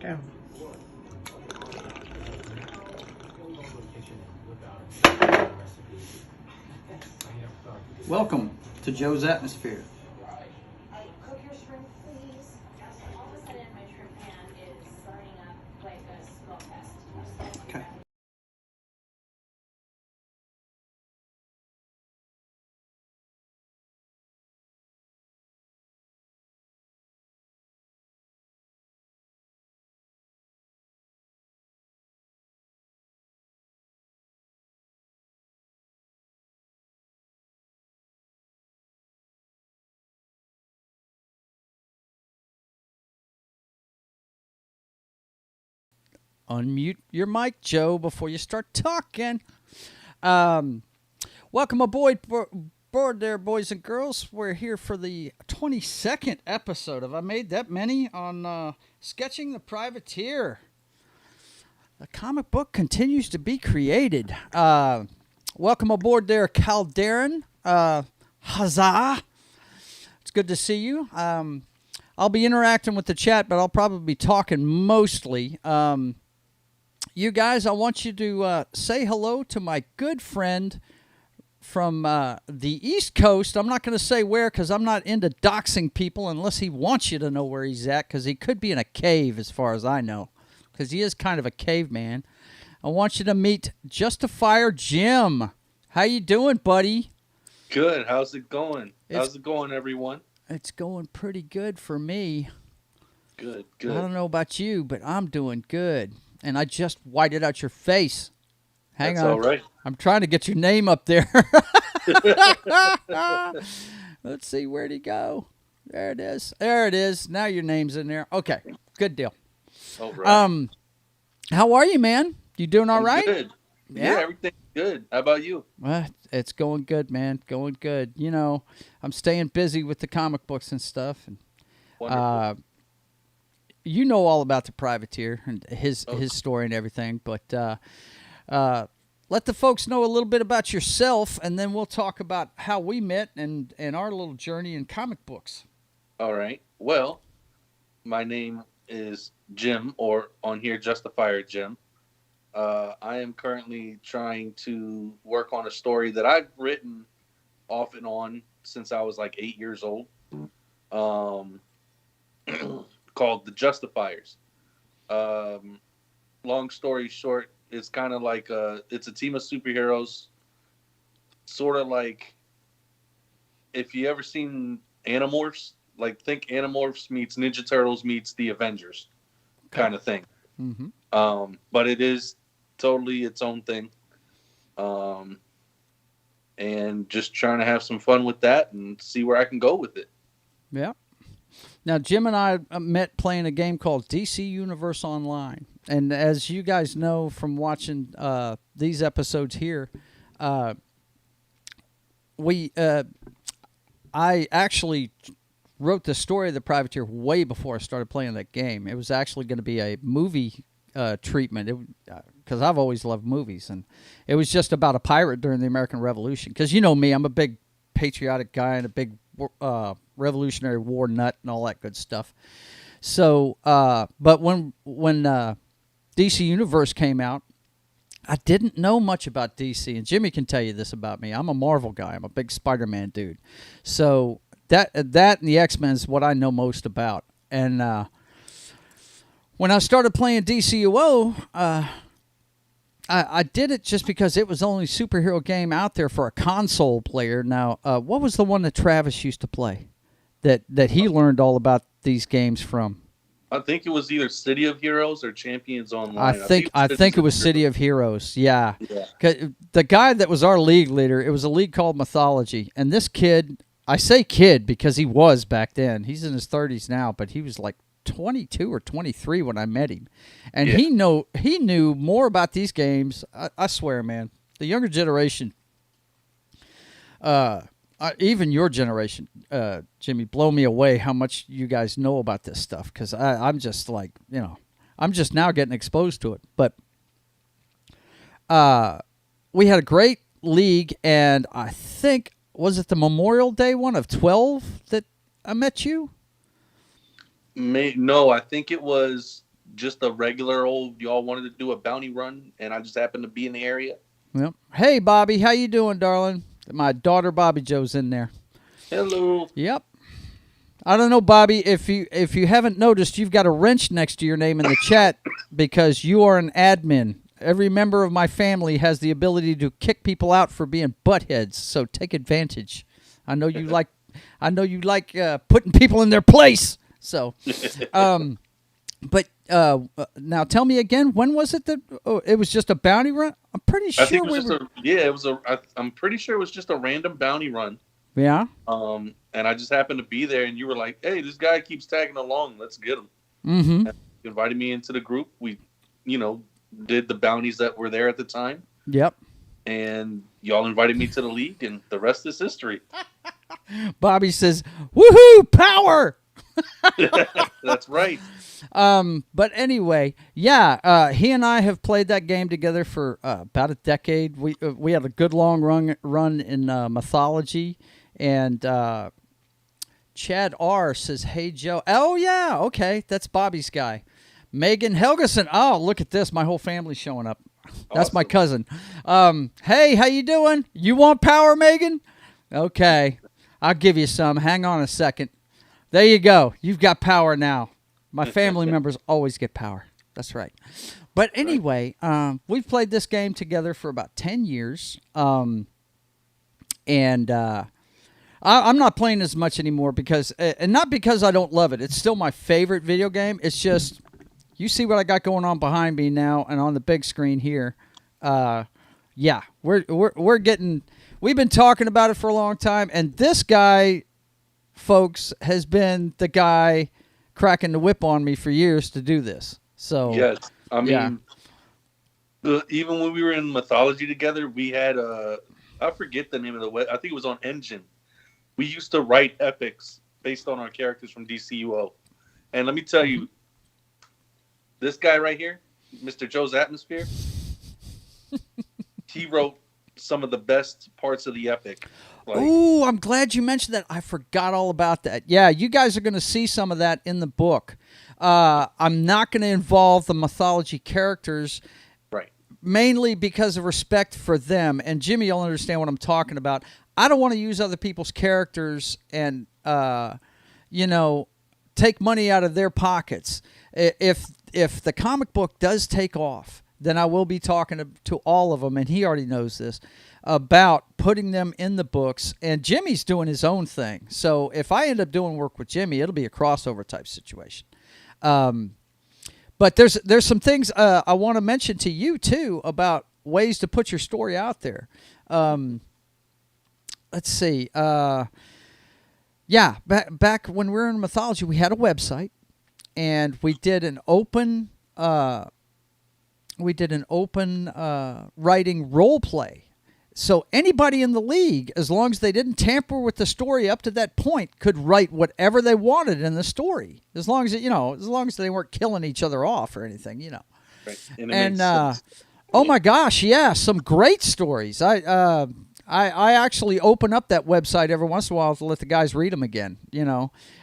Yeah. Welcome to Joe's Atmosphere. Cook your shrimp, please. All of a sudden, my shrimp pan is burning up like a smoke fest. Okay. Unmute your mic, Joe, before you start talking. Welcome aboard there, boys and girls. We're here for the 22nd episode. Have I made that many on Sketching the Privateer? The comic book continues to be created. Welcome aboard there, Calderon. Huzzah. It's good to see you. I'll be interacting with the chat, but I'll probably be talking mostly. You guys, I want you to say hello to my good friend from the East Coast. I'm not going to say where because I'm not into doxing people unless he wants you to know where he's at, because he could be in a cave as far as I know, because he is kind of a caveman. I want you to meet Justifer Jim. How you doing, buddy? Good. How's it going? How's it going, everyone? It's going pretty good for me. Good. I don't know about you, but I'm doing good. And I just whited out your face. Hang on. That's all right. I'm trying to get your name up there. Let's see, where'd he go? There it is. There it is. Now your name's in there. Okay, good deal. All right. How are you, man? You doing all right? Good. Yeah, everything's good. How about you? Well, it's going good, man. Going good. You know, I'm staying busy with the comic books and stuff. And Wonderful. you know all about the Privateer and his story and everything, but let the folks know a little bit about yourself, and then we'll talk about how we met and our little journey in comic books. All right. Well, my name is Jim, or on here, Justifier Jim. I am currently trying to work on a story that I've written off and on since I was like 8 years old. Called the Justifiers. Long story short, it's kind of like it's a team of superheroes, sort of like if you ever seen Animorphs, like think Animorphs meets Ninja Turtles meets the Avengers kind of thing. Mm-hmm. But it is totally its own thing. And just trying to have some fun with that and see where I can go with it. Yeah. Now, Jim and I met playing a game called DC Universe Online. And as you guys know from watching these episodes here, I actually wrote the story of the Privateer way before I started playing that game. It was actually going to be a movie treatment, because I've always loved movies. And it was just about a pirate during the American Revolution. Because you know me, I'm a big patriotic guy and a big Revolutionary War nut and all that good stuff. So, but when DC Universe came out, I didn't know much about DC, and Jimmy can tell you this about me. I'm a Marvel guy. I'm a big Spider-Man dude. So that and the X-Men is what I know most about. And when I started playing DCUO, I did it just because it was the only superhero game out there for a console player. Now, what was the one that Travis used to play that he learned all about these games from? I think it was either City of Heroes or Champions Online. I think it was City of Heroes. Yeah. 'Cause the guy that was our league leader, it was a league called Mythology, and this kid, I say kid because he was back then. He's in his 30s now, but he was like 22 or 23 when I met him, and he knew more about these games. I swear, man, the younger generation, even your generation, Jimmy, blow me away how much you guys know about this stuff, because I'm just like, I'm just now getting exposed to it. But we had a great league, and I think, was it the Memorial Day one of 12 that I met you? No, I think it was just a regular old, y'all wanted to do a bounty run, and I just happened to be in the area. Yep. Hey, Bobby, how you doing, darling? My daughter Bobby Joe's in there. Hello. Yep. I don't know, Bobby, if you haven't noticed, you've got a wrench next to your name in the chat because you are an admin. Every member of my family has the ability to kick people out for being buttheads, so take advantage. I know you like putting people in their place. So, but now tell me again, when was it that it was just a bounty run? I'm pretty sure I'm pretty sure it was just a random bounty run. Yeah. And I just happened to be there, and you were like, "Hey, this guy keeps tagging along. Let's get him." Mm-hmm. And you invited me into the group. We, did the bounties that were there at the time. Yep. And y'all invited me to the league, and the rest is history. Bobby says, "Woohoo, power!" That's right. But anyway, yeah, he and I have played that game together for about a decade. We had a good long run in mythology, and Chad R says, "Hey Joe." Oh yeah, okay, that's Bobby's guy. Megan Helgeson. Oh, look at this, my whole family's showing up. That's awesome. My cousin. Hey, how you doing? You want power, Megan? Okay, I'll give you some. Hang on a second. There you go. You've got power now. My family members always get power. That's right. But anyway, we've played this game together for about 10 years. And I'm not playing as much anymore because, and not because I don't love it. It's still my favorite video game. It's just, you see what I got going on behind me now and on the big screen here. Yeah, we're getting, we've been talking about it for a long time. And this guy, folks, has been the guy cracking the whip on me for years to do this. So yes, I mean, even when we were in mythology together, we had I forget the name of the web. I think it was on Engine. We used to write epics based on our characters from DCUO. And let me tell you, this guy right here, Mr. JoesAtmosfere, he wrote some of the best parts of the epic. Ooh, I'm glad you mentioned that. I forgot all about that. Yeah, you guys are going to see some of that in the book. I'm not going to involve the mythology characters, right? Mainly because of respect for them. And Jimmy, you'll understand what I'm talking about. I don't want to use other people's characters and, take money out of their pockets. If the comic book does take off, then I will be talking to all of them, and he already knows this, about putting them in the books. And Jimmy's doing his own thing. So if I end up doing work with Jimmy, it'll be a crossover type situation. But there's some things I want to mention to you, too, about ways to put your story out there. Let's see. Back when we were in mythology, we had a website, and we did an open writing role play. So anybody in the league, as long as they didn't tamper with the story up to that point, could write whatever they wanted in the story, as long as they weren't killing each other off or anything, Right. And oh my gosh, yeah, some great stories. I actually open up that website every once in a while to let the guys read them again,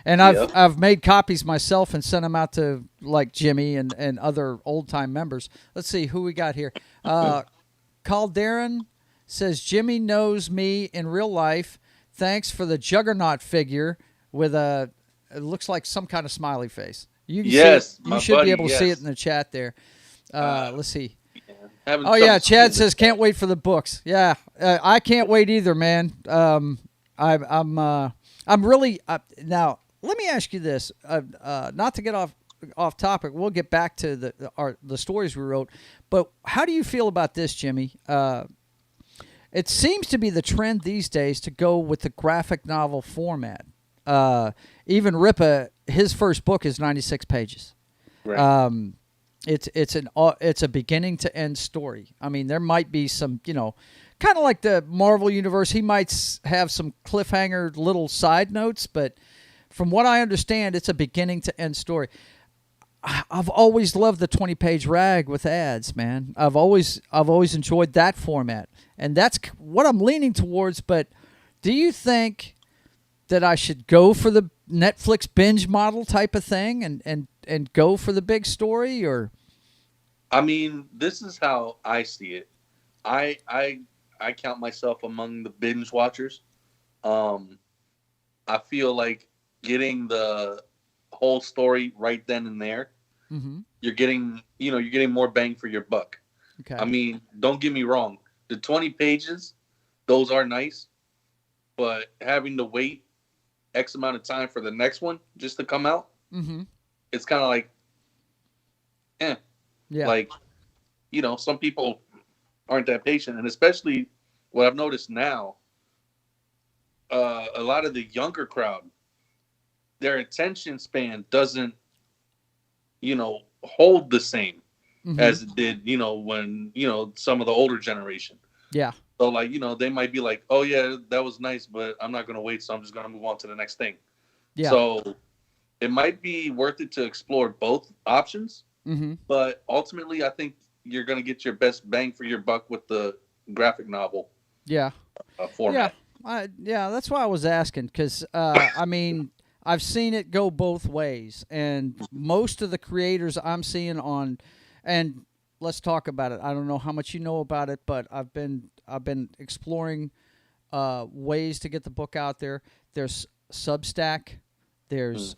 And I've made copies myself and sent them out to like Jimmy and other old time members. Let's see who we got here. Calderon says, Jimmy knows me in real life. Thanks for the Juggernaut figure with it looks like some kind of smiley face. You should be able to see it in the chat there. Let's see. Oh yeah, Chad says can't wait for the books. Yeah, I can't wait either, man. I'm really now. Let me ask you this, not to get off topic. We'll get back to the stories we wrote, but how do you feel about this, Jimmy? It seems to be the trend these days to go with the graphic novel format. Even Ripa, his first book is 96 pages. Right. It's a beginning to end story. I mean, there might be some, kind of like the Marvel universe. He might have some cliffhanger little side notes, but from what I understand, it's a beginning to end story. I've always loved the 20-page rag with ads, man. I've always enjoyed that format, and that's what I'm leaning towards. But do you think that I should go for the Netflix binge model type of thing and go for the big story, or? I mean, this is how I see it. I count myself among the binge watchers. Um, I feel like getting the whole story right then and there, Mm-hmm. you're getting more bang for your buck. I Okay. mean, don't get me wrong. The 20 pages, those are nice, but having to wait X amount of time for the next one just to come out, Mm-hmm. it's kind of like, eh. Yeah. Like, some people aren't that patient, and especially what I've noticed now, a lot of the younger crowd, their attention span doesn't, hold the same Mm-hmm. as it did, when, some of the older generation. Yeah. So, like, they might be like, oh, yeah, that was nice, but I'm not going to wait, so I'm just going to move on to the next thing. Yeah. So it might be worth it to explore both options, Mm-hmm. but ultimately, I think you're going to get your best bang for your buck with the graphic novel Yeah. Yeah. format. Yeah, that's why I was asking, because, I mean, I've seen it go both ways, and most of the creators I'm seeing on, and let's talk about it. I don't know how much you know about it, but I've been exploring ways to get the book out there. There's Substack, there's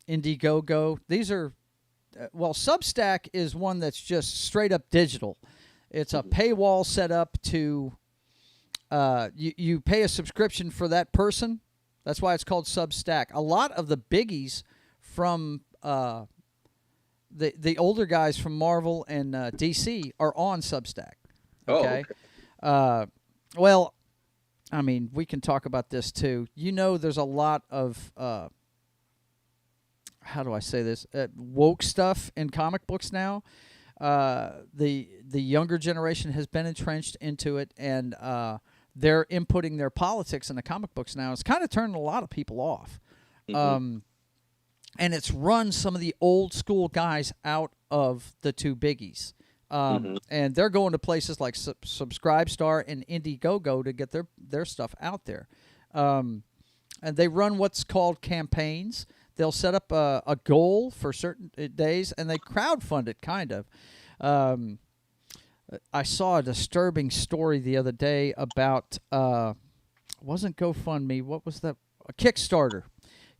Indiegogo. These are Substack is one that's just straight up digital. It's a paywall set up to you pay a subscription for that person. That's why it's called Substack. A lot of the biggies from the older guys from Marvel and DC are on Substack. Okay. Well, I mean, we can talk about this too. There's a lot of how do I say this? Woke stuff in comic books now. The younger generation has been entrenched into it, and they're inputting their politics in the comic books now. It's kind of turning a lot of people off. And it's run some of the old school guys out of the two biggies. And they're going to places like Subscribestar and Indiegogo to get their stuff out there. And they run what's called campaigns. They'll set up a goal for certain days, and they crowdfund it, kind of. I saw a disturbing story the other day about wasn't GoFundMe. What was that? A Kickstarter.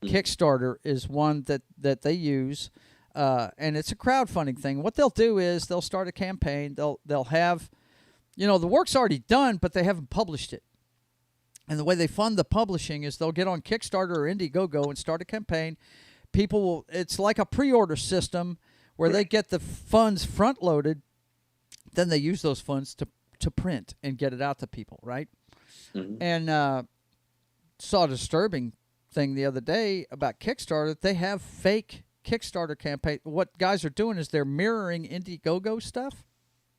Kickstarter is one that they use, and it's a crowdfunding thing. What they'll do is they'll start a campaign. They'll have, the work's already done, but they haven't published it. And the way they fund the publishing is they'll get on Kickstarter or Indiegogo and start a campaign. It's like a pre-order system where they get the funds front-loaded. Then they use those funds to print and get it out to people, right? And saw a disturbing thing the other day about Kickstarter. They have fake Kickstarter campaign. What guys are doing is they're mirroring Indiegogo stuff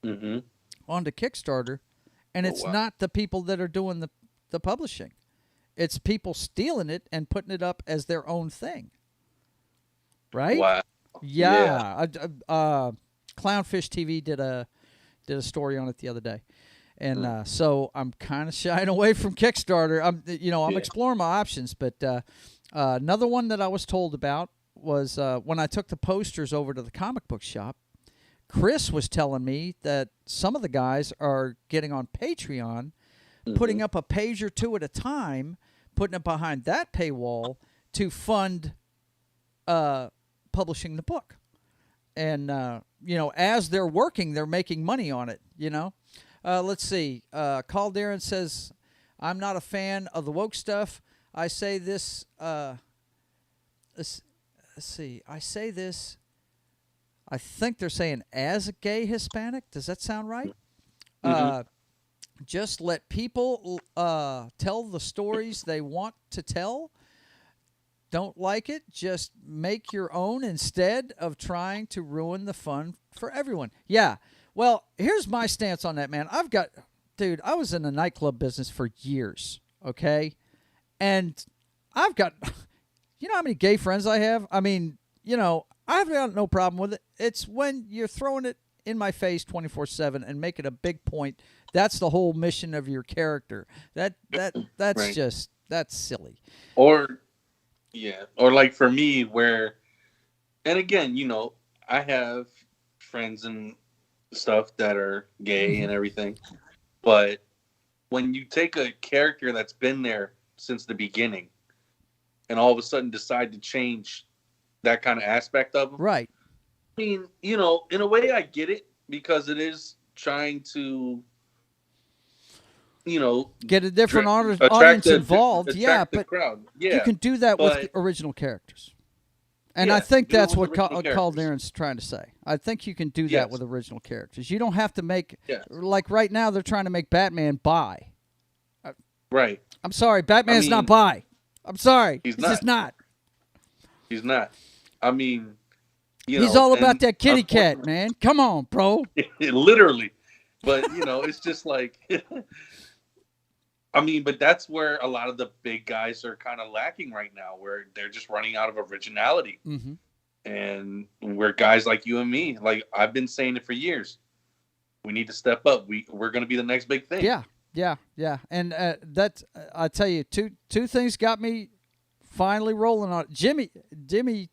onto Kickstarter, and it's not the people that are doing the publishing. It's people stealing it and putting it up as their own thing. Right? Wow. Yeah. Clownfish TV did a story on it the other day. And so I'm kind of shying away from Kickstarter. I'm exploring my options, but another one that I was told about was when I took the posters over to the comic book shop. Chris was telling me that some of the guys are getting on Patreon, putting up a page or two at a time, putting it behind that paywall to fund publishing the book. And, as they're working, they're making money on it, Let's see. Calderon says, I'm not a fan of the woke stuff. I say this, let's see. I say this, I think they're saying as a gay Hispanic. Does that sound right? Just let people tell the stories they want to tell. Don't like it? Just make your own instead of trying to ruin the fun for everyone. Yeah. Well, here's my stance on that, man. I was in the nightclub business for years, okay? And I've got, how many gay friends I have? I mean, I've got no problem with it. It's when you're throwing it in my face 24/7 and making a big point. That's the whole mission of your character. That's Right. just That's silly. Or or like for me, where, and again, I have friends and stuff that are gay Hmm. and everything, but when you take a character that's been there since the beginning and all of a sudden decide to change that kind of aspect of them, Right. I mean, in a way, I get it because it is trying to, you know, Get a different attract audience the involved. Yeah, attract the but crowd. you Yeah, can do that with but original characters. And I yeah, think do it that's with what original characters. Calderon's trying to say. I think you can do that Yes, with original characters. You don't have to make, yes, like right now, they're trying to make Batman bi. right. I'm sorry, I Batman's not mean, bi. I'm sorry. he's He's just not. not. He's not. I mean, He's all about and that kitty cat, unfortunately, man. Come on, bro. literally. But it's just like, I mean, but that's where a lot of the big guys are kind of lacking right now, where they're just running out of originality. Hmm. And we're guys like you and me, like I've been saying it for years. We need to step up. We're going to be the next big thing. Yeah. And that I tell you, two things got me finally rolling on it. Jimmy,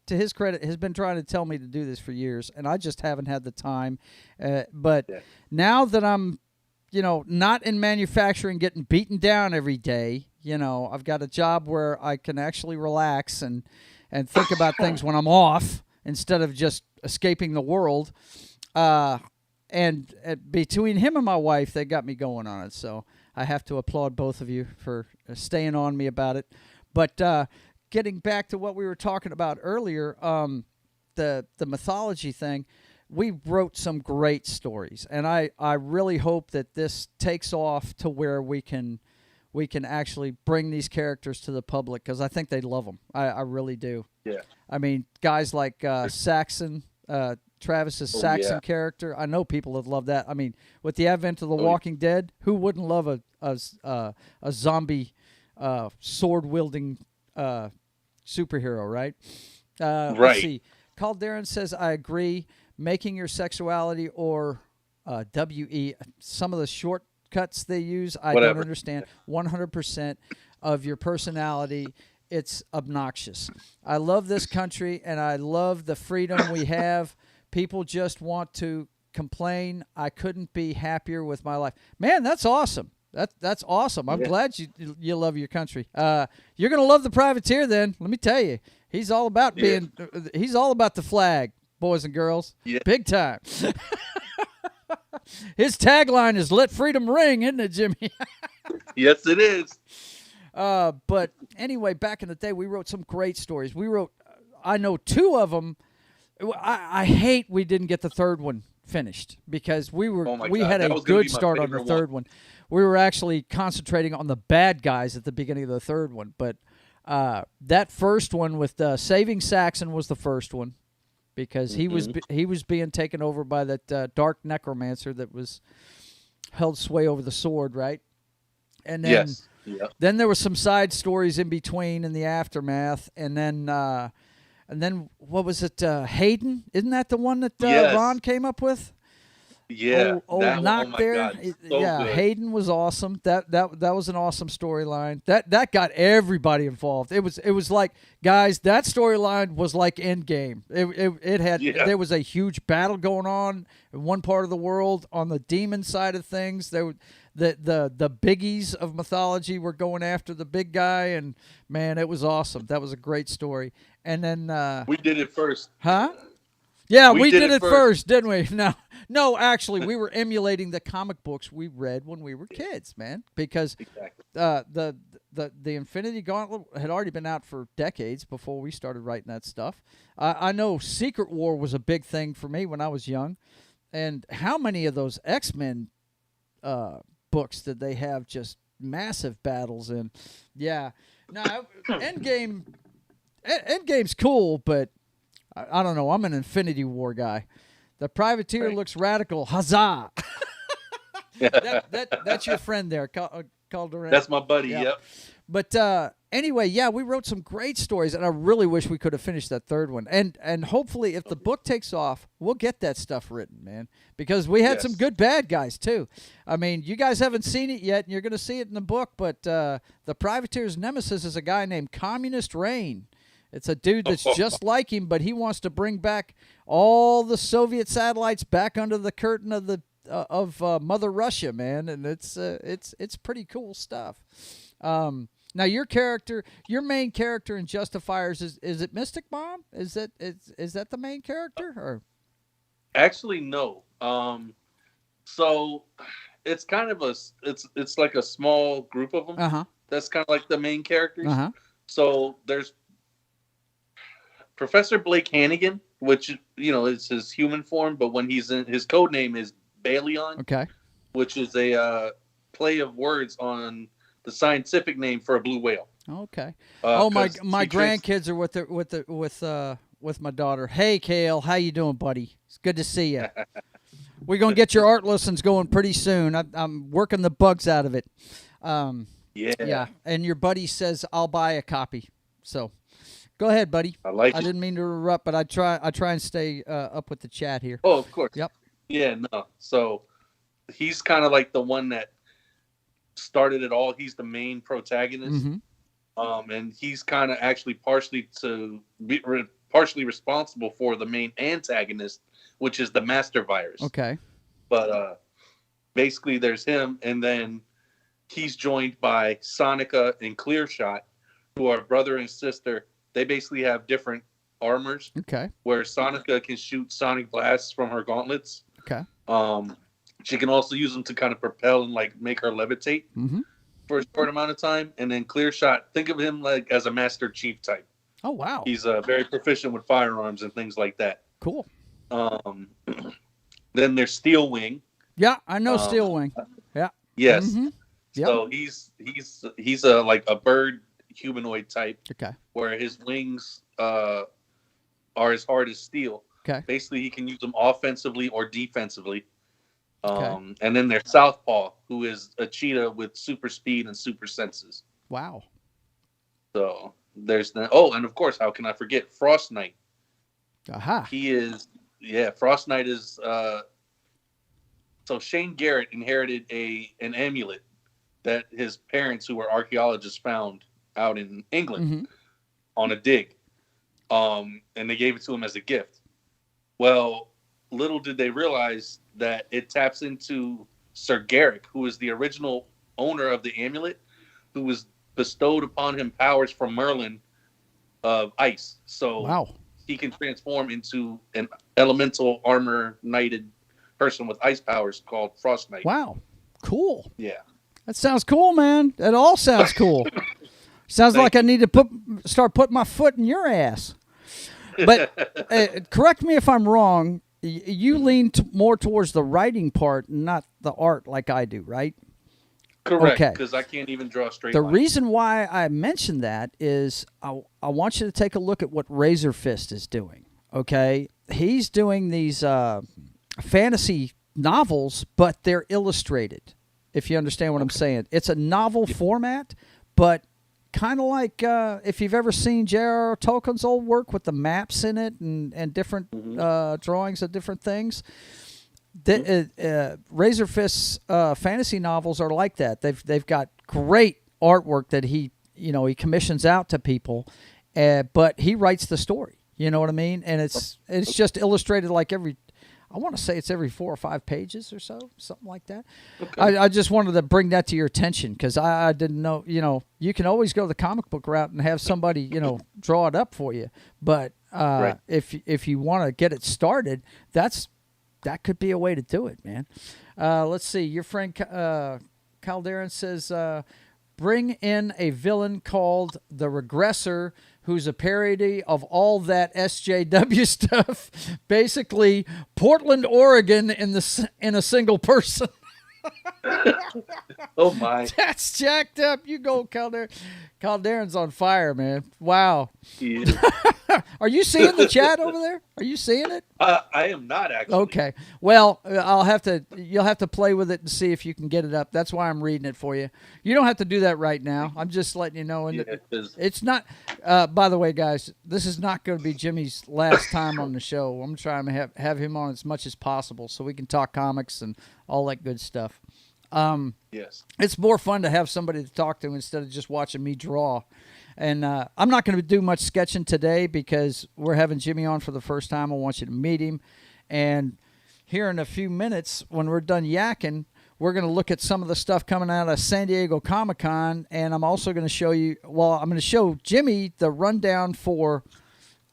to his credit, has been trying to tell me to do this for years, and I just haven't had the time. But Yeah. now that I'm, not in manufacturing, getting beaten down every day, I've got a job where I can actually relax and think about things when I'm off instead of just escaping the world. And between him and my wife, they got me going on it. So I have to applaud both of you for staying on me about it. But getting back to what we were talking about earlier, the mythology thing, we wrote some great stories, and I really hope that this takes off to where we can actually bring these characters to the public, because I think they love them. I really do. Yeah. I mean, guys like Saxon, Travis's Oh, Saxon yeah. character. I know people would love that. I mean, with the advent of The Walking Dead, who wouldn't love a zombie sword wielding superhero, right? Let's Right. see. Calderon says, I agree. Making your sexuality or WE, some of the shortcuts they use, I Whatever. don't understand. 100% of your personality, it's obnoxious. I love this country, and I love the freedom we have. People just want to complain. I couldn't be happier with my life. Man, that's awesome. That's awesome. I'm Yeah. glad you love your country. You're gonna love the Privateer then. Let me tell you, he's all about being. He's all about the flag, boys and girls. Yeah. Big time. His tagline is "Let freedom ring," isn't it, Jimmy? Yes, it is. But anyway, back in the day, we wrote some great stories. We wrote, I know two of them. I hate we didn't get the third one finished, because we Oh my had God, that a was gonna good be my start on the favorite third one. We were actually concentrating on the bad guys at the beginning of the third one, but that first one with Saving Saxon was the first one, because he was being taken over by that dark necromancer that was held sway over the sword, right? And then Yes. Yep. then there were some side stories in between in the aftermath, and then what was it? Hayden, isn't that the one that Yes. Ron came up with? Yeah. Old that one, Knock oh my there. God, so Yeah, good. Hayden was awesome. That was an awesome storyline. That got everybody involved. It was like, guys, that storyline was like Endgame. It had Yeah. there was a huge battle going on in one part of the world. On the demon side of things, the biggies of mythology were going after the big guy, and man, it was awesome. That was a great story. And then We did it first. huh? Yeah, we did did it it first, didn't we? No, actually, we were emulating the comic books we read when we were kids, man. Because Exactly. the Infinity Gauntlet had already been out for decades before we started writing that stuff. I know Secret War was a big thing for me when I was young, and how many of those X-Men books did they have just massive battles in? Yeah, no, Endgame's cool, but I don't know. I'm an Infinity War guy. The Privateer Right. looks radical. Huzzah! That's your friend there, Calderon. That's my buddy. Yeah. Yep. But anyway, yeah, we wrote some great stories, and I really wish we could have finished that third one. And hopefully, if the book takes off, we'll get that stuff written, man, because we had some good bad guys too. I mean, you guys haven't seen it yet, and you're going to see it in the book. But the Privateers Nemesis is a guy named Communist Rain. It's a dude that's just like him, but he wants to bring back all the Soviet satellites back under the curtain of the Mother Russia, man, and it's pretty cool stuff. Now your main character in Justifiers is it Mystic Mom? Is that the main character or? Actually, no. So it's kind of it's like a small group of them. Uh-huh. That's kind of like the main characters. Uh-huh. So there's Professor Blake Hannigan, which is his human form, but when he's in his code name is Baleon. Okay. Which is a play of words on the scientific name for a blue whale. Okay. My grandkids are with my daughter. Hey, Kale, how you doing, buddy? It's good to see you. We're gonna get your art lessons going pretty soon. I'm working the bugs out of it. Yeah. And your buddy says I'll buy a copy. So, go ahead, buddy. I didn't mean to interrupt, but I try and stay up with the chat here. Oh, of course. Yep. Yeah. No. So he's kind of like the one that started it all. He's the main protagonist. Mm-hmm. And he's kind of actually partially responsible for the main antagonist, which is the Master Virus. Okay. But basically there's him, and then he's joined by Sonica and Clearshot, who are brother and sister. They basically have different armors. Okay. Where Sonica can shoot sonic blasts from her gauntlets. Okay. She can also use them to kind of propel and like make her levitate for a short amount of time. And then Clearshot, think of him like as a Master Chief type. Oh wow. He's very proficient with firearms and things like that. Cool. Then there's Steel Wing. Yeah, I know Steel Wing. Yeah. Yes. Mm-hmm. Yep. So he's a like a bird humanoid type. Okay. Where his wings are as hard as steel. Okay. Basically, he can use them offensively or defensively. Okay. And then there's Southpaw, who is a cheetah with super speed and super senses. Wow. So there's and of course, how can I forget Frost Knight? Aha. Frost Knight is so Shane Garrett inherited an amulet that his parents, who were archaeologists, found out in England on a dig. And they gave it to him as a gift. Well, little did they realize that it taps into Sir Garrick, who is the original owner of the amulet, who was bestowed upon him powers from Merlin of ice. So he can transform into an elemental armor knighted person with ice powers called Frost Knight. Wow. Cool. Yeah. That sounds cool, man. It all sounds cool. Sounds like I need to start putting my foot in your ass. But correct me if I'm wrong. You lean more towards the writing part, not the art, like I do, right? Correct. Because I can't even draw a straight line. The reason why I mentioned that is I want you to take a look at what Razor Fist is doing. Okay, he's doing these fantasy novels, but they're illustrated. If you understand what I'm saying, it's a novel format, but kind of like if you've ever seen J.R.R. Tolkien's old work with the maps in it and different drawings of different things. Razor Fist's fantasy novels are like that. They've got great artwork that he commissions out to people, but he writes the story. You know what I mean? And it's just illustrated like I want to say it's every 4 or 5 pages or so, something like that. Okay. I just wanted to bring that to your attention because I didn't know, you can always go the comic book route and have somebody, draw it up for you. But right. if you want to get it started, that could be a way to do it, man. Let's see. Your friend Calderon says, bring in a villain called the Regressor, who's a parody of all that SJW stuff. Basically, Portland, Oregon in a single person. Oh, my. That's jacked up. You go, Calderon. Calderon's on fire, man. Wow. Yeah. Are you seeing the chat over there? Are you seeing it? I am not actually. Okay. Well, you'll have to play with it and see if you can get it up. That's why I'm reading it for you. You don't have to do that right now. I'm just letting you know. And it's not, by the way, guys, this is not going to be Jimmy's last time on the show. I'm trying to have him on as much as possible so we can talk comics and all that good stuff. Yes. It's more fun to have somebody to talk to instead of just watching me draw. And I'm not going to do much sketching today because we're having Jimmy on for the first time. I want you to meet him. And here in a few minutes, when we're done yakking, we're going to look at some of the stuff coming out of San Diego Comic-Con. And I'm also going to show you, I'm going to show Jimmy the rundown for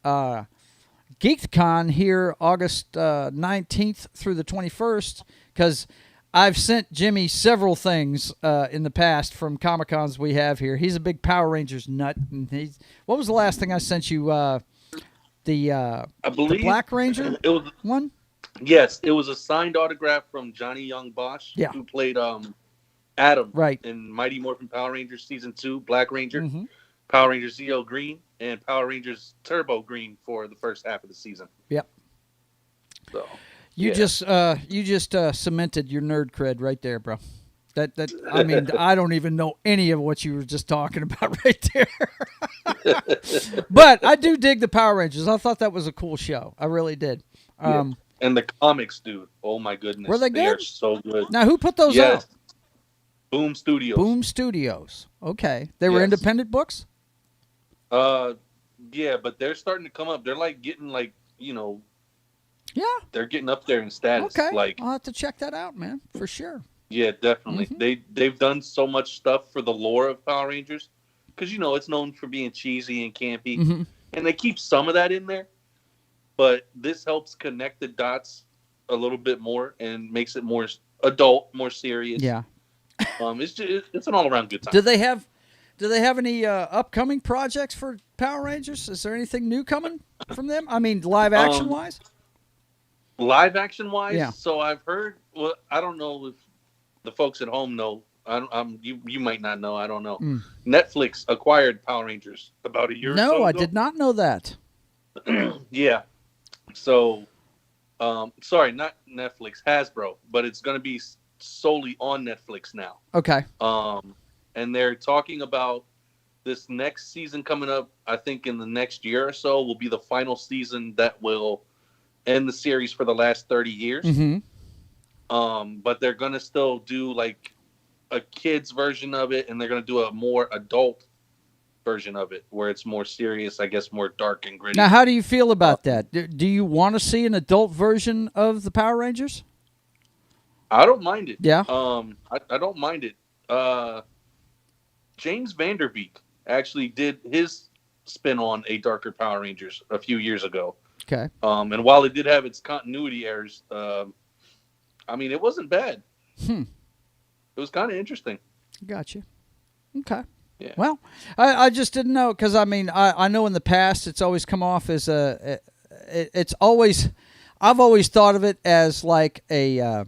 GeekCon here August 19th through the 21st, because I've sent Jimmy several things in the past from Comic-Cons we have here. He's a big Power Rangers nut. And what was the last thing I sent you? I believe the Black Ranger one? Yes, it was a signed autograph from Johnny Young Bosch, who played Adam in Mighty Morphin Power Rangers Season 2, Black Ranger, Power Rangers Zeo Green, and Power Rangers Turbo Green for the first half of the season. Yep. So... You just cemented your nerd cred right there, bro. I mean, I don't even know any of what you were just talking about right there. But I do dig the Power Rangers. I thought that was a cool show. I really did. And the comics, dude. Oh my goodness. Were they good? They are so good. Now, who put those out? Boom Studios. Boom Studios. Okay. They were independent books? Yeah, but they're starting to come up. They're like getting yeah, they're getting up there in status. Okay, like, I'll have to check that out, man, for sure. Yeah, definitely. They've done so much stuff for the lore of Power Rangers, because it's known for being cheesy and campy, and they keep some of that in there. But this helps connect the dots a little bit more and makes it more adult, more serious. Yeah, it's an all around good time. Do they have any upcoming projects for Power Rangers? Is there anything new coming from them? I mean, live action wise. Live action wise, yeah. So I've heard. Well, I don't know if the folks at home know. You might not know. I don't know. Netflix acquired Power Rangers about a year. No, ago. I did not know that. Yeah. So, sorry, not Netflix, Hasbro, but it's going to be solely on Netflix now. Okay. And they're talking about this next season coming up. I think in the next year or so will be the final season that will end the series for the last 30 years. But they're going to still do like a kid's version of it, and they're going to do a more adult version of it where it's more serious, I guess, more dark and gritty. Now, how do you feel about that? Do you want to see an adult version of the Power Rangers? I don't mind it. Yeah. I don't mind it. James Vanderbeek actually did his spin on a darker Power Rangers a few years ago. Okay. And while it did have its continuity errors, I mean, it wasn't bad. It was kind of interesting. Gotcha. Okay. Yeah. Well, I just didn't know, because I mean, I know in the past it's always come off as I've always thought of it as like a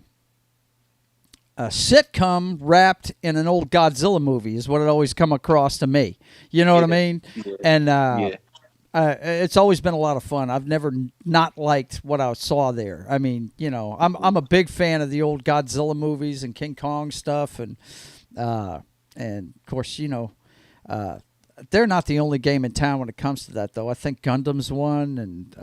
sitcom wrapped in an old Godzilla movie is what it always come across to me. You know what I mean? Yeah. And it's always been a lot of fun. Of never not liked what I saw there. I mean, I'm a big fan of the old Godzilla movies and King Kong stuff, and of course, they're not the only game in town when it comes to that, though. I think Gundam's one, and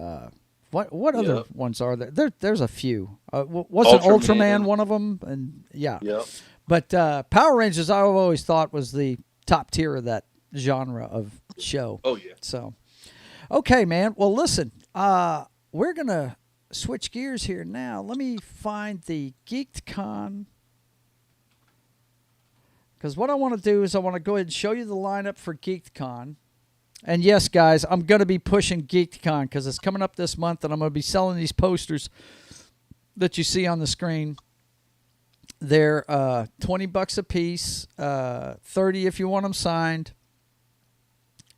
what other ones are there? There's a few. Wasn't Ultraman one of them? And yeah. Yep. But Power Rangers, I've always thought was the top tier of that genre of show. Oh yeah. So. Okay, man. Well, listen, we're going to switch gears here now. Let me find the GeekCon, because what I want to do is I want to go ahead and show you the lineup for GeekCon. And yes, guys, I'm going to be pushing GeekCon because it's coming up this month, and I'm going to be selling these posters that you see on the screen. They're $20 a piece, $30 if you want them signed.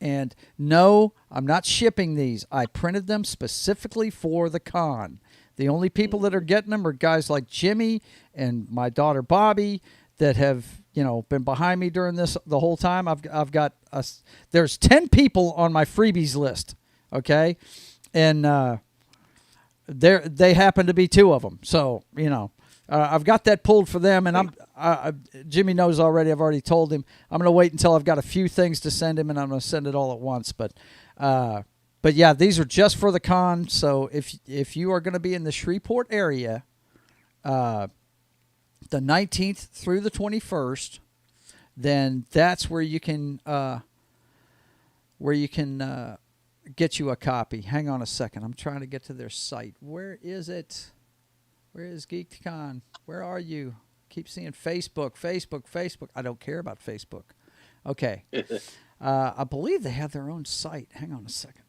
And no, I'm not shipping these. I printed them specifically for the con. The only people that are getting them are guys like Jimmy and my daughter Bobby that have, been behind me during this the whole time. I've got there's 10 people on my freebies list. Okay, and they happen to be two of them. So I've got that pulled for them, and Jimmy knows already. I've already told him I'm going to wait until I've got a few things to send him, and I'm going to send it all at once. But yeah, these are just for the con. So if you are going to be in the Shreveport area, the 19th through the 21st, then that's where you can get you a copy. Hang on a second. I'm trying to get to their site. Where is it? Where is GeekCon? Where are you? Keep seeing Facebook. I don't care about Facebook. Okay. I believe they have their own site. Hang on a second.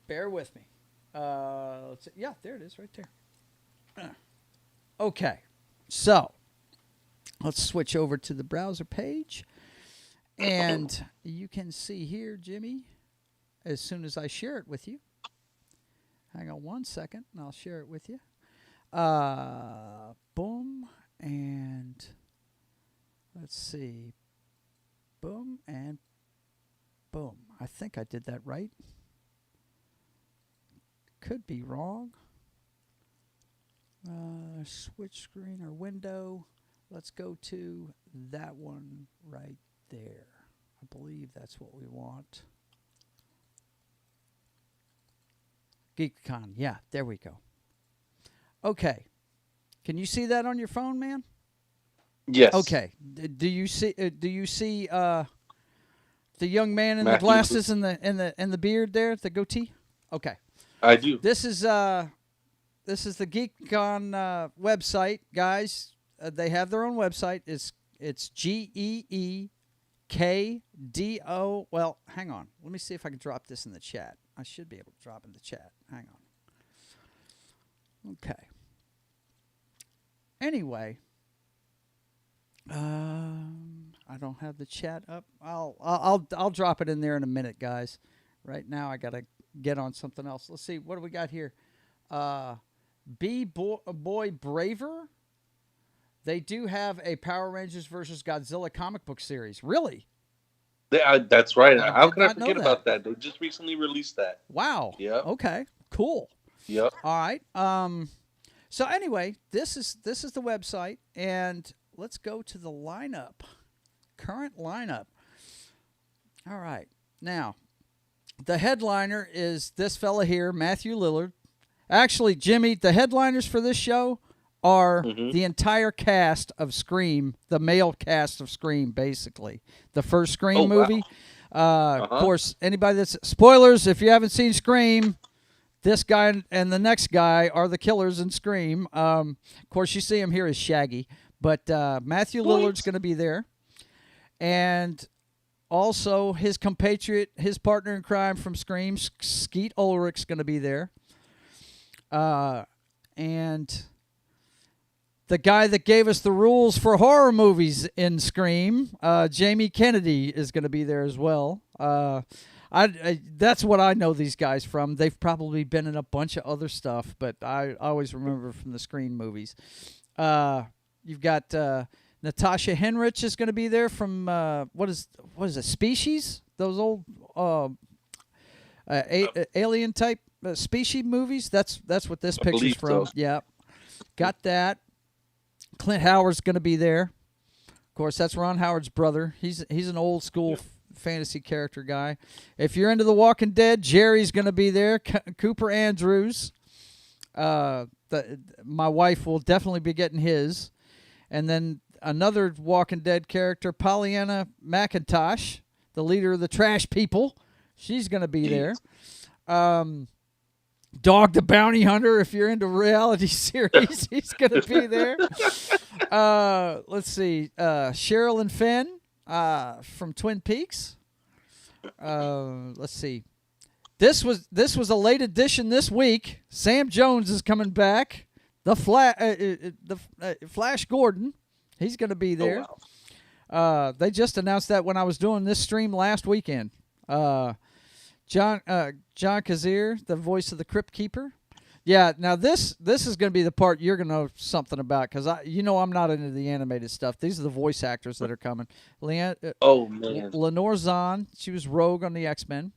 Bear with me. Let's see. Yeah, there it is right there. Okay. So, let's switch over to the browser page. And you can see here, Jimmy, as soon as I share it with you. Hang on one second, and I'll share it with you. Boom, and let's see. Boom, and boom. I think I did that right. Could be wrong. Switch screen or window. Let's go to that one right there. I believe that's what we want. GeekCon. Yeah, there we go. Okay. Can you see that on your phone, man? Yes. Okay. Do you see the young man in Matthew. the glasses and the beard there, the goatee? Okay. I do. This is the GeekCon website, guys. They have their own website. It's GeekDo. Well, hang on. Let me see if I can drop this in the chat. I should be able to drop in the chat. Hang on. Okay. Anyway, I don't have the chat up. I'll drop it in there in a minute, guys. Right now, I gotta get on something else. Let's see. What do we got here? Boy Braver. They do have a Power Rangers versus Godzilla comic book series. Really? That's right. How did could I not know forget that. about that? They just recently released that. Wow. Yep. Okay. Cool. Yep. All right. So anyway, this is the website, and let's go to the lineup. Current lineup. All right. Now, the headliner is this fella here, Matthew Lillard. Actually, Jimmy, the headliners for this show are the entire cast of Scream, the male cast of Scream, basically. The first Scream movie. Wow. Of course, anybody that's... Spoilers, if you haven't seen Scream, this guy and the next guy are the killers in Scream. Of course, you see him here as Shaggy. But Matthew Lillard's going to be there. And also his compatriot, his partner in crime from Scream, Skeet Ulrich's going to be there. And... the guy that gave us the rules for horror movies in Scream, Jamie Kennedy, is going to be there as well. That's what I know these guys from. They've probably been in a bunch of other stuff, but I always remember from the Scream movies. You've got Natasha Henrich is going to be there from what is it? Species? Those old alien type Species movies. That's what this picture's from. So. Yeah, got that. Clint Howard's going to be there. Of course, that's Ron Howard's brother. He's an old school fantasy character guy. If you're into The Walking Dead, Jerry's going to be there. Cooper Andrews. My wife will definitely be getting his. And then another Walking Dead character, Pollyanna McIntosh, the leader of the Trash People. She's going to be there. Dog the Bounty Hunter, if you're into reality series, he's going to be there. Let's see. Cheryl and Finn from Twin Peaks. Let's see. This was a late addition this week. Sam Jones is coming back. The Flash Gordon, he's going to be there. Oh, wow. They just announced that when I was doing this stream last weekend. John Kazir, the voice of the Crypt Keeper. Yeah, now this is going to be the part you're going to know something about because I'm not into the animated stuff. These are the voice actors that are coming. Oh man, Lenore Zahn, she was Rogue on the X-Men.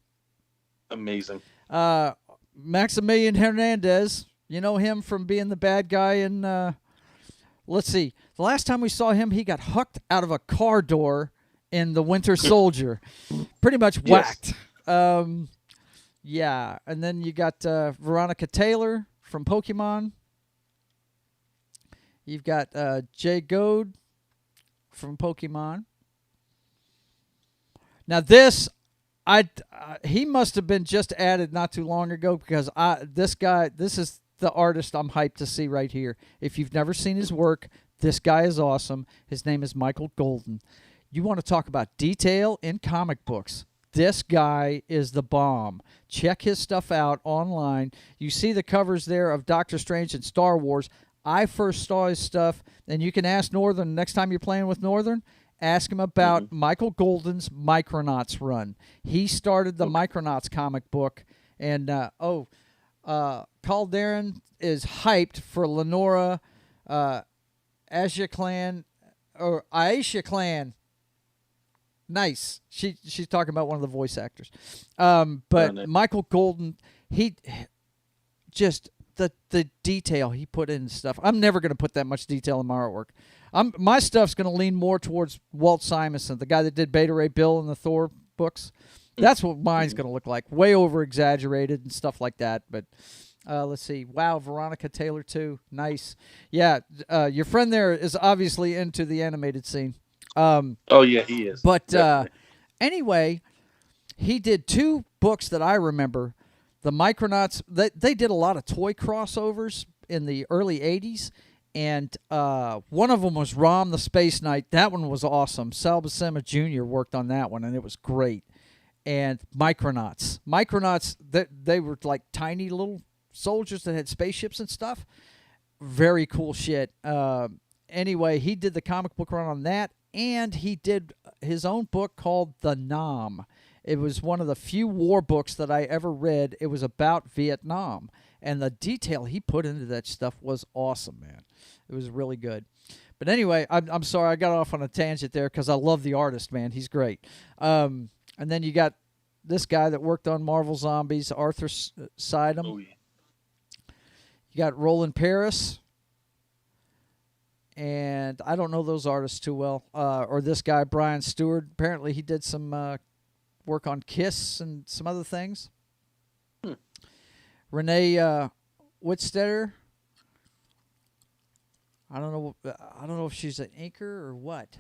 amazing. Maximilian Hernandez, you know him from being the bad guy in. Let's see, the last time we saw him, he got hucked out of a car door in The Winter Soldier, pretty much whacked. Yeah, and then you got Veronica Taylor from Pokemon. You've got Jay Goad from Pokemon. Now this, he must have been just added not too long ago because this is the artist I'm hyped to see right here. If you've never seen his work, this guy is awesome. His name is Michael Golden. You want to talk about detail in comic books. This guy is the bomb. Check his stuff out online. You see the covers there of Doctor Strange and Star Wars. I first saw his stuff, and you can ask Northern next time you're playing with Northern. Ask him about Michael Golden's Micronauts run. He started the Micronauts comic book, and Calderon is hyped for Lenora Aisha Clan. Nice. She's talking about one of the voice actors. But Michael Golden, he just the detail he put in stuff. I'm never going to put that much detail in my artwork. My stuff's going to lean more towards Walt Simonson, the guy that did Beta Ray Bill in the Thor books. That's what mine's going to look like. Way over exaggerated and stuff like that. But let's see. Wow, Veronica Taylor too. Nice. Yeah, your friend there is obviously into the animated scene. Oh yeah, he is. But anyway, he did 2 books that I remember. The Micronauts, they did a lot of toy crossovers in the early 80s, and one of them was Rom the Space Knight. That one was awesome. Sal Buscema Jr. worked on that one, and it was great. And Micronauts. Micronauts, they were like tiny little soldiers that had spaceships and stuff. Very cool shit. Anyway, he did the comic book run on that, and he did his own book called The Nam. It was one of the few war books that I ever read. It was about Vietnam, and the detail he put into that stuff was awesome, man. It was really good. But anyway, I'm sorry I got off on a tangent there because I love the artist, man. He's great. And then you got this guy that worked on Marvel Zombies, Arthur Sidham. Oh, yeah. You got Roland Paris. And I don't know those artists too well. Or this guy, Brian Stewart. Apparently he did some work on Kiss and some other things. Renee Whitstetter. I don't know if she's an inker or what.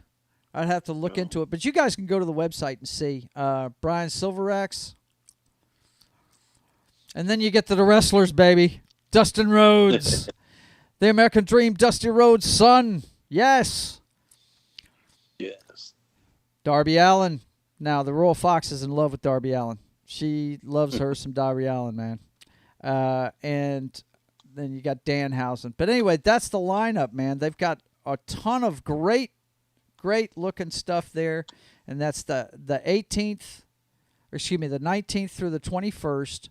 I'd have to look into it. But you guys can go to the website and see. Brian Silverax. And then you get to the wrestlers, baby. Dustin Rhodes. The American Dream, Dusty Rhodes' son. Yes. Yes. Darby Allin. Now, the Royal Fox is in love with Darby Allin. She loves her some Darby Allin, man. And then you got Danhausen. But anyway, that's the lineup, man. They've got a ton of great looking stuff there. And that's the 19th through the 21st.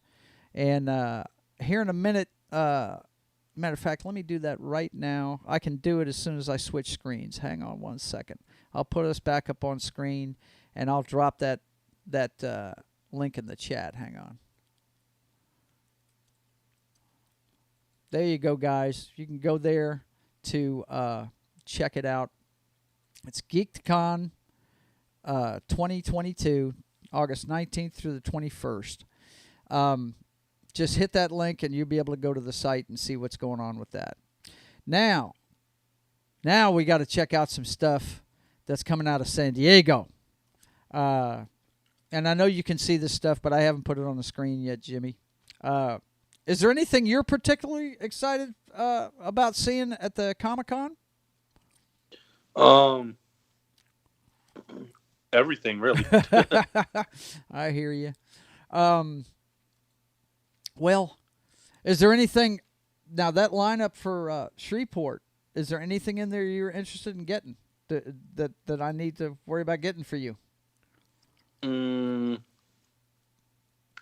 And here in a minute, matter of fact, let me do that right now. I can do it as soon as I switch screens. Hang on one second. I'll put us back up on screen, and I'll drop that link in the chat. Hang on. There you go, guys. You can go there to check it out. It's GeekCon 2022, August 19th through the 21st. Just hit that link, and you'll be able to go to the site and see what's going on with that. Now we got to check out some stuff that's coming out of San Diego. And I know you can see this stuff, but I haven't put it on the screen yet, Jimmy. Is there anything you're particularly excited about seeing at the Comic-Con? Everything, really. I hear you. Well, is there anything now that lineup for Shreveport? Is there anything in there you're interested in getting that I need to worry about getting for you?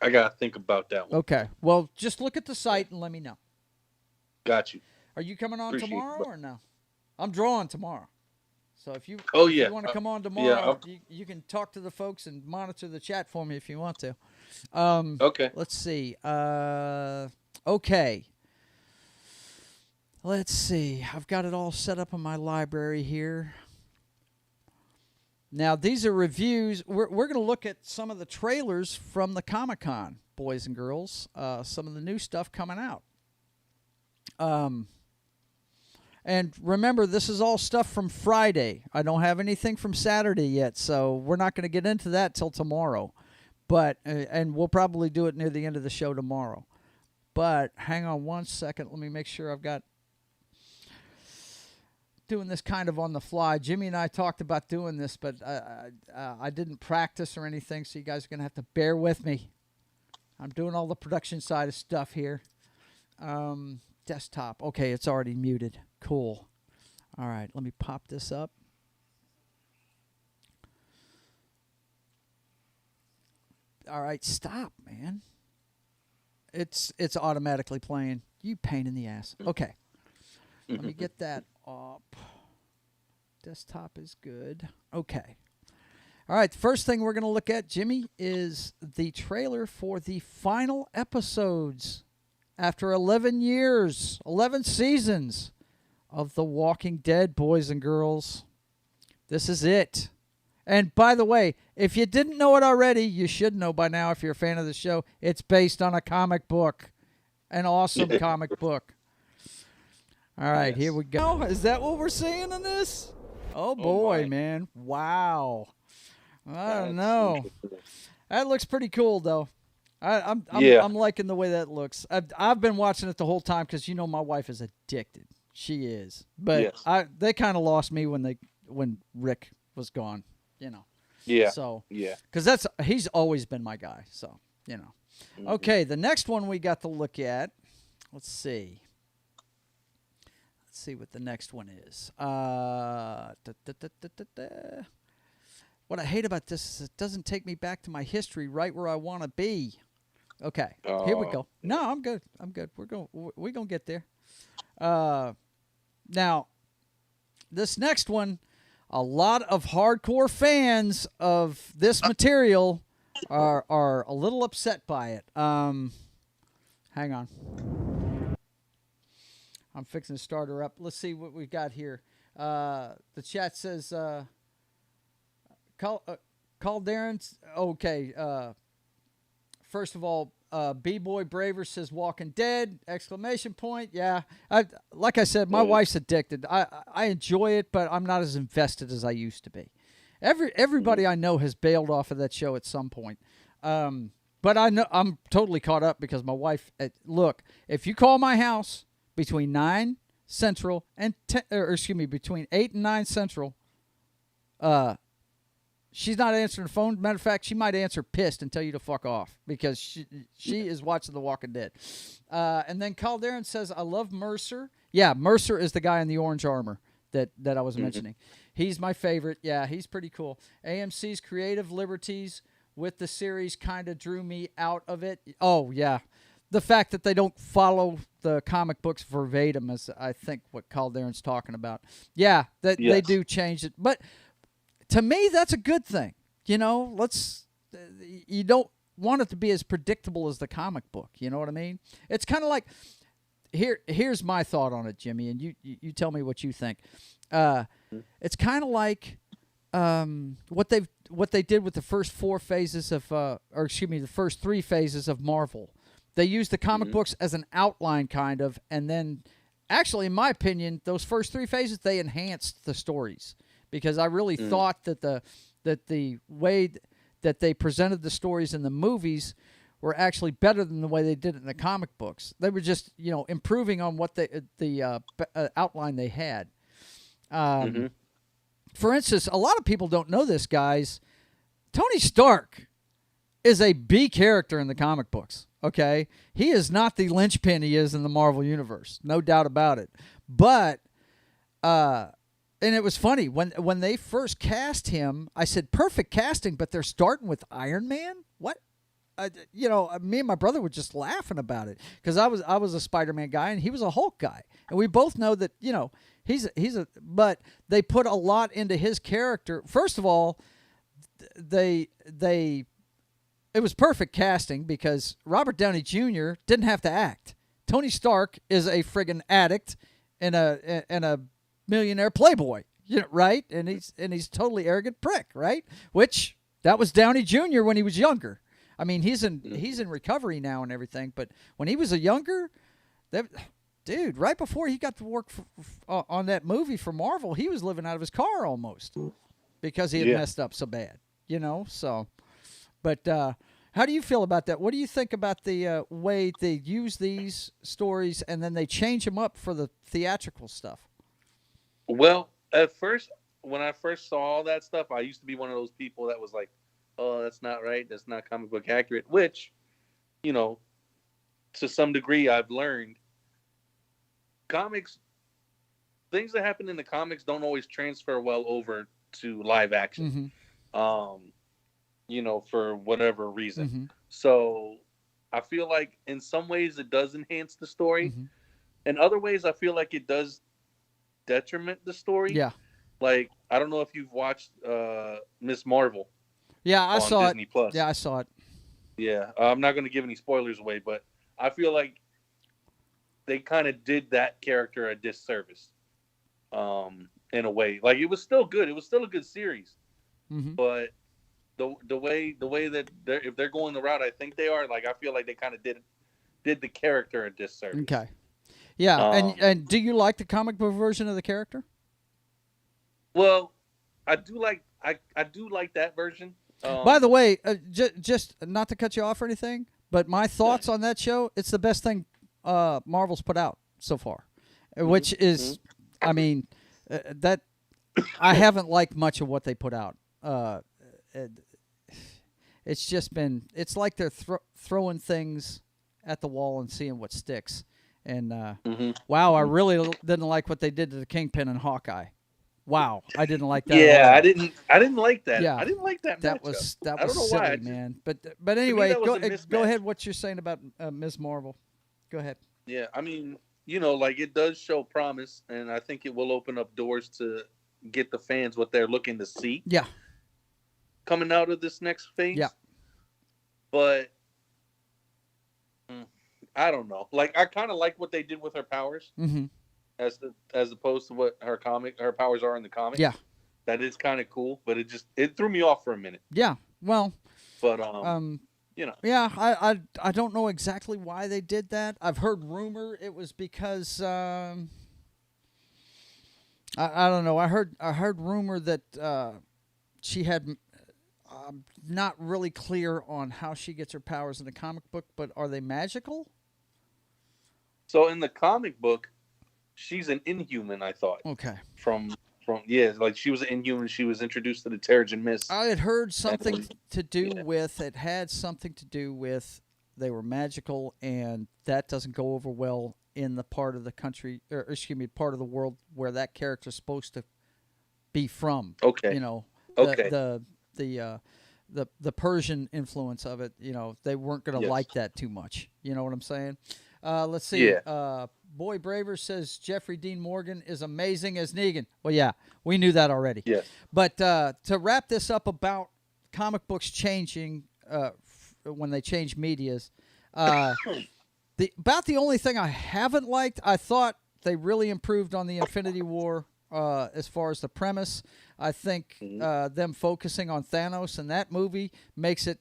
I gotta think about that one. Okay. Well, just look at the site and let me know. Got you. Are you coming on Appreciate tomorrow it. or no? I'm drawing tomorrow. So if you Oh, if yeah. you want to come on Yeah. tomorrow, you can talk to the folks and monitor the chat for me if you want to. Okay. Let's see. Okay. Let's see. I've got it all set up in my library here. Now, these are reviews. We're going to look at some of the trailers from the Comic-Con, boys and girls. Some of the new stuff coming out. And remember, this is all stuff from Friday. I don't have anything from Saturday yet, so we're not going to get into that till tomorrow. But and we'll probably do it near the end of the show tomorrow. But hang on one second. Let me make sure I've got doing this kind of on the fly. Jimmy and I talked about doing this, but I didn't practice or anything, so you guys are going to have to bear with me. I'm doing all the production side of stuff here. Desktop. Okay, it's already muted. Cool. All right, let me pop this up. All right, stop, man. It's automatically playing. You pain in the ass. Okay. Let me get that up. Desktop is good. Okay. All right, the first thing we're going to look at, Jimmy, is the trailer for the final episodes after 11 years, 11 seasons of The Walking Dead, boys and girls. This is it. And by the way, if you didn't know it already, you should know by now if you're a fan of the show. It's based on a comic book, an awesome comic book. All right, Yes. Here we go. Is that what we're seeing in this? Oh, boy, man. Wow. I don't know. That looks pretty cool, though. I'm liking the way that looks. I've been watching it the whole time because you know my wife is addicted. She is, but Yes. they kind of lost me when Rick was gone. You know. Yeah. So Yeah. because he's always been my guy. So you know. Mm-hmm. Okay, the next one we got to look at. Let's see. Let's see what the next one is. What I hate about this is it doesn't take me back to my history right where I want to be. Okay, here we go. No, I'm good. I'm good. We're gonna get there. Now, this next one, a lot of hardcore fans of this material are a little upset by it. Hang on. I'm fixing to start her up. Let's see what we got here. The chat says, call Darren's. Okay. First of all, B-Boy Braver says Walking Dead, exclamation point. Yeah. Like I said, my wife's addicted. I enjoy it, but I'm not as invested as I used to be. Everybody I know has bailed off of that show at some point. But I know I'm totally caught up because my wife, look, if you call my house between 9 Central and between 8 and 9 Central, she's not answering the phone. Matter of fact, she might answer pissed and tell you to fuck off because she is watching The Walking Dead. And then Calderon says, I love Mercer. Yeah, Mercer is the guy in the orange armor that I was mentioning. He's my favorite. Yeah, he's pretty cool. AMC's creative liberties with the series kind of drew me out of it. Oh, yeah. The fact that they don't follow the comic books verbatim is, I think, what Calderon's talking about. Yeah, they do change it. But to me, that's a good thing. You know, you don't want it to be as predictable as the comic book. You know what I mean? It's kind of like, here's my thought on it, Jimmy, and you tell me what you think. It's kind of like what they did with the first 4 phases of, the first 3 phases of Marvel. They used the comic books as an outline, kind of, and then, actually, in my opinion, those first 3 phases they enhanced the stories because I really thought that the way that they presented the stories in the movies were actually better than the way they did it in the comic books. They were just improving on what the outline they had. For instance, a lot of people don't know this, guys. Tony Stark is a B character in the comic books. Okay, he is not the linchpin he is in the Marvel universe, no doubt about it. But, and it was funny when they first cast him. I said perfect casting, but they're starting with Iron Man. What? me and my brother were just laughing about it because I was a Spider-Man guy and he was a Hulk guy, and we both know that but they put a lot into his character. First of all, it was perfect casting because Robert Downey Jr. didn't have to act. Tony Stark is a friggin' addict and a millionaire playboy, right? And he's totally arrogant prick, right? Which that was Downey Jr. when he was younger. I mean, he's in recovery now and everything, but when he was a younger, dude, right before he got to work on that movie for Marvel, he was living out of his car almost because he had messed up so bad, So, but how do you feel about that? What do you think about the way they use these stories and then they change them up for the theatrical stuff? Well, at first, when I first saw all that stuff, I used to be one of those people that was like, oh, that's not right. That's not comic book accurate, which, to some degree I've learned. Comics, things that happen in the comics don't always transfer well over to live action, for whatever reason. Mm-hmm. So I feel like in some ways it does enhance the story. Mm-hmm. In other ways, I feel like it does detriment the story. Yeah. Like, I don't know if you've watched Miss Marvel. Yeah, I saw Disney Plus. Yeah, I saw it. Yeah, I'm not going to give any spoilers away, but I feel like they kind of did that character a disservice, in a way. Like, it was still good. It was still a good series, but the way that if they're going the route I think they are, like, I feel like they kind of did the character a disservice. Okay. Yeah, and do you like the comic book version of the character? Well, I do like that version. By the way, just not to cut you off or anything, but my thoughts on that show, it's the best thing Marvel's put out so far, which is, I mean, that I haven't liked much of what they put out. It's just been, it's like they're throwing things at the wall and seeing what sticks. And wow, I really didn't like what they did to the Kingpin and Hawkeye. Wow, I didn't like that. Yeah, I didn't like that. Yeah, I didn't like that. That was silly, man. But anyway, go ahead. What you're saying about Ms. Marvel? Go ahead. Yeah, I mean, like, it does show promise, and I think it will open up doors to get the fans what they're looking to see. Yeah. Coming out of this next phase. Yeah. But I don't know. Like, I kind of like what they did with her powers. Mm-hmm. As opposed to what her powers are in the comic. Yeah. That is kind of cool, but it threw me off for a minute. Yeah. Well, but yeah, I don't know exactly why they did that. I've heard rumor it was because I don't know. I heard rumor that she had not really clear on how she gets her powers in the comic book, but are they magical? So in the comic book, she's an Inhuman, I thought. Okay. From like, she was an Inhuman. She was introduced to the Terrigen Mist. I had heard something to do with, it had something to do with they were magical, and that doesn't go over well in the part of the country, or excuse me, part of the world where that character's supposed to be from. Okay. The Persian influence of it, they weren't going to like that too much. You know what I'm saying? Let's see. Yeah. Boy Braver says Jeffrey Dean Morgan is amazing as Negan. Well, yeah, we knew that already. Yes. But to wrap this up about comic books changing when they change medias, about the only thing I haven't liked, I thought they really improved on the Infinity War as far as the premise. I think them focusing on Thanos in that movie makes it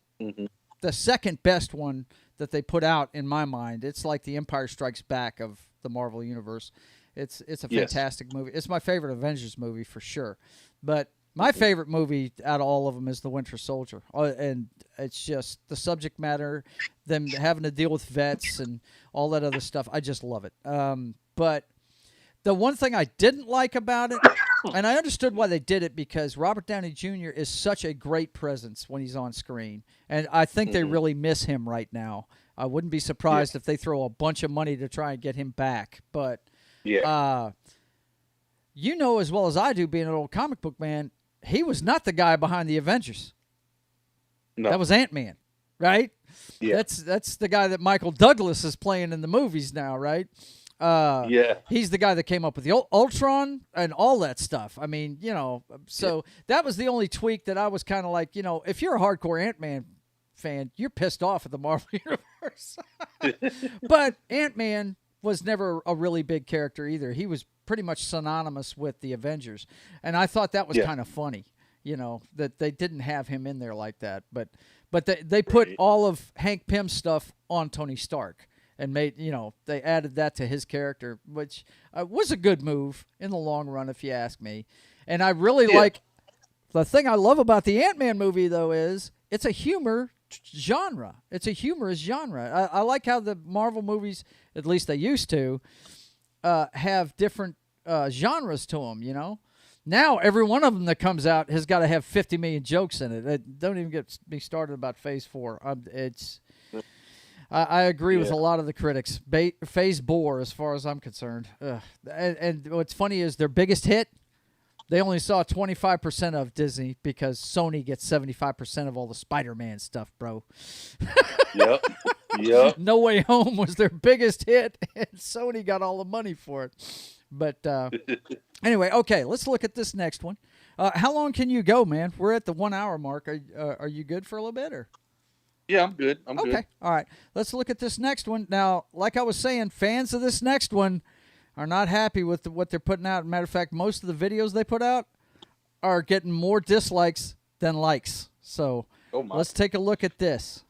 the second best one that they put out in my mind. It's like the Empire Strikes Back of the Marvel Universe. It's a fantastic movie. It's my favorite Avengers movie for sure. But my favorite movie out of all of them is The Winter Soldier. And it's just the subject matter, them having to deal with vets and all that other stuff. I just love it. But the one thing I didn't like about it, and I understood why they did it, because Robert Downey Jr. is such a great presence when he's on screen. And I think they really miss him right now. I wouldn't be surprised if they throw a bunch of money to try and get him back. But you know as well as I do, being an old comic book man, he was not the guy behind the Avengers. No. That was Ant-Man. right? Yeah. That's the guy that Michael Douglas is playing in the movies now, right? Yeah. He's the guy that came up with the Ultron and all that stuff. I mean, so that was the only tweak that I was kind of like, if you're a hardcore Ant-Man fan, you're pissed off at the Marvel Universe. But Ant-Man was never a really big character either. He was pretty much synonymous with the Avengers. And I thought that was kind of funny, that they didn't have him in there like that. But they put all of Hank Pym's stuff on Tony Stark and made, they added that to his character, which was a good move in the long run, if you ask me. And I really like, the thing I love about the Ant-Man movie, though, is it's a humor genre. It's a humorous genre. I like how the Marvel movies, at least they used to, have different genres to them, Now, every one of them that comes out has got to have 50 million jokes in it. Don't even get me started about Phase 4. I agree with a lot of the critics. Phase Bore, as far as I'm concerned. And what's funny is their biggest hit, they only saw 25% of Disney because Sony gets 75% of all the Spider-Man stuff, bro. Yep. No Way Home was their biggest hit, and Sony got all the money for it. But anyway, okay, let's look at this next one. How long can you go, man? We're at the 1 hour mark. Are you good for a little bit, or? Yeah, I'm good. I'm good. Okay, all right. Let's look at this next one. Now, like I was saying, fans of this next one are not happy with what they're putting out. Matter of fact, most of the videos they put out are getting more dislikes than likes. So let's take a look at this.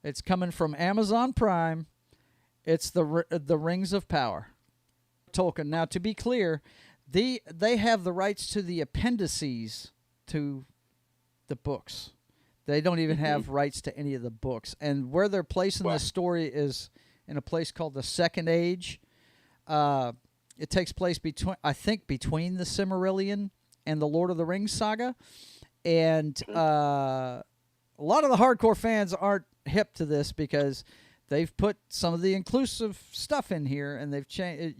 It's coming from Amazon Prime. It's the Rings of Power. Tolkien. Now, to be clear, they have the rights to the appendices to the books. They don't even have rights to any of the books. And where they're placing the story is in a place called the Second Age. It takes place between the Silmarillion and the Lord of the Rings saga. And a lot of the hardcore fans aren't hip to this because they've put some of the inclusive stuff in here, and they've changed,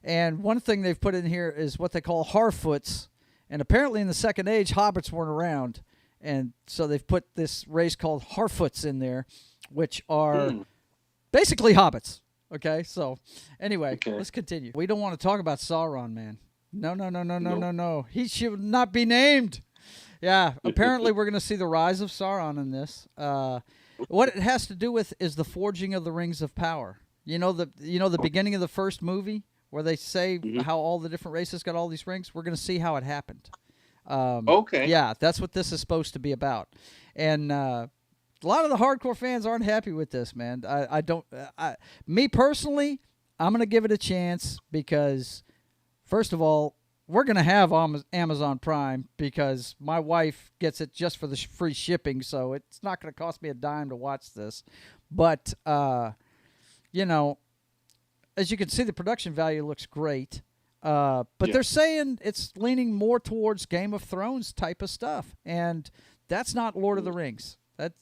And one thing they've put in here is what they call Harfoots. And apparently in the Second Age, hobbits weren't around. And so they've put this race called Harfoots in there, which are basically hobbits. Okay, so anyway, let's continue. We don't want to talk about Sauron, man. No. He should not be named. Yeah, apparently we're going to see the rise of Sauron in this. What it has to do with is the forging of the Rings of Power. The beginning of the first movie where they say how all the different races got all these rings. We're going to see how it happened. Okay. Yeah, that's what this is supposed to be about. And a lot of the hardcore fans aren't happy with this, man. Me personally, I'm going to give it a chance because, first of all, we're going to have Amazon Prime because my wife gets it just for the free shipping, so it's not going to cost me a dime to watch this. But, as you can see, the production value looks great. But they're saying it's leaning more towards Game of Thrones type of stuff, and that's not Lord of the Rings. That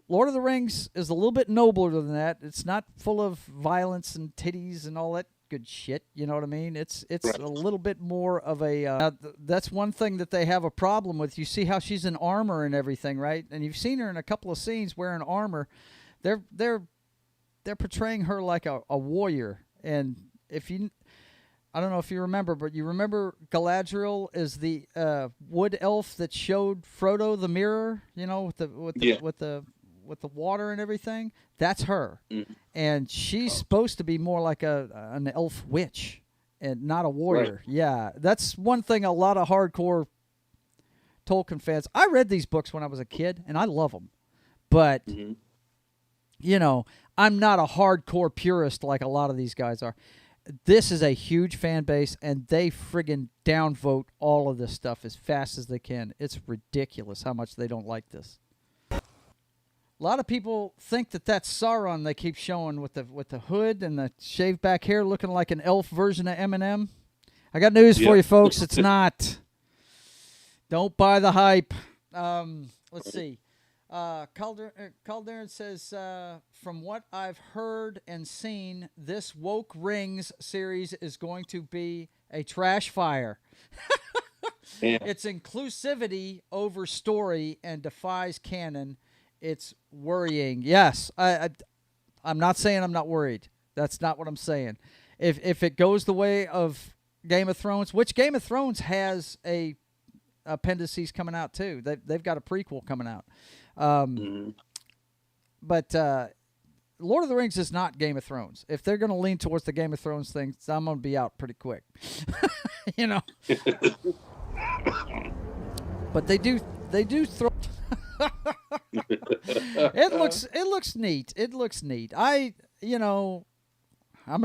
Lord of the Rings is a little bit nobler than that. It's not full of violence and titties and all that good shit. You know what I mean? It's a little bit more of a. That's one thing that they have a problem with. You see how she's in armor and everything, right? And you've seen her in a couple of scenes wearing armor. They're portraying her like a warrior, and I don't know if you remember, but you remember Galadriel is the wood elf that showed Frodo the mirror, with the water and everything. That's her, and she's supposed to be more like an elf witch and not a warrior. Right. Yeah, that's one thing. A lot of hardcore Tolkien fans. I read these books when I was a kid, and I love them, but I'm not a hardcore purist like a lot of these guys are. This is a huge fan base, and they friggin' downvote all of this stuff as fast as they can. It's ridiculous how much they don't like this. A lot of people think that that's Sauron they keep showing with the hood and the shaved back hair looking like an elf version of Eminem. I got news for you, folks. It's not. Don't buy the hype. Let's see. Calderon says, from what I've heard and seen, this Woke Rings series is going to be a trash fire. Yeah. It's inclusivity over story and defies canon. It's worrying. Yes, I'm not saying I'm not worried. That's not what I'm saying. If it goes the way of Game of Thrones, which Game of Thrones has a appendices coming out too. They've got a prequel coming out. But Lord of the Rings is not Game of Thrones. If they're going to lean towards the Game of Thrones thing, I'm going to be out pretty quick. You know. But they do throw. It looks neat. It looks neat. I'm going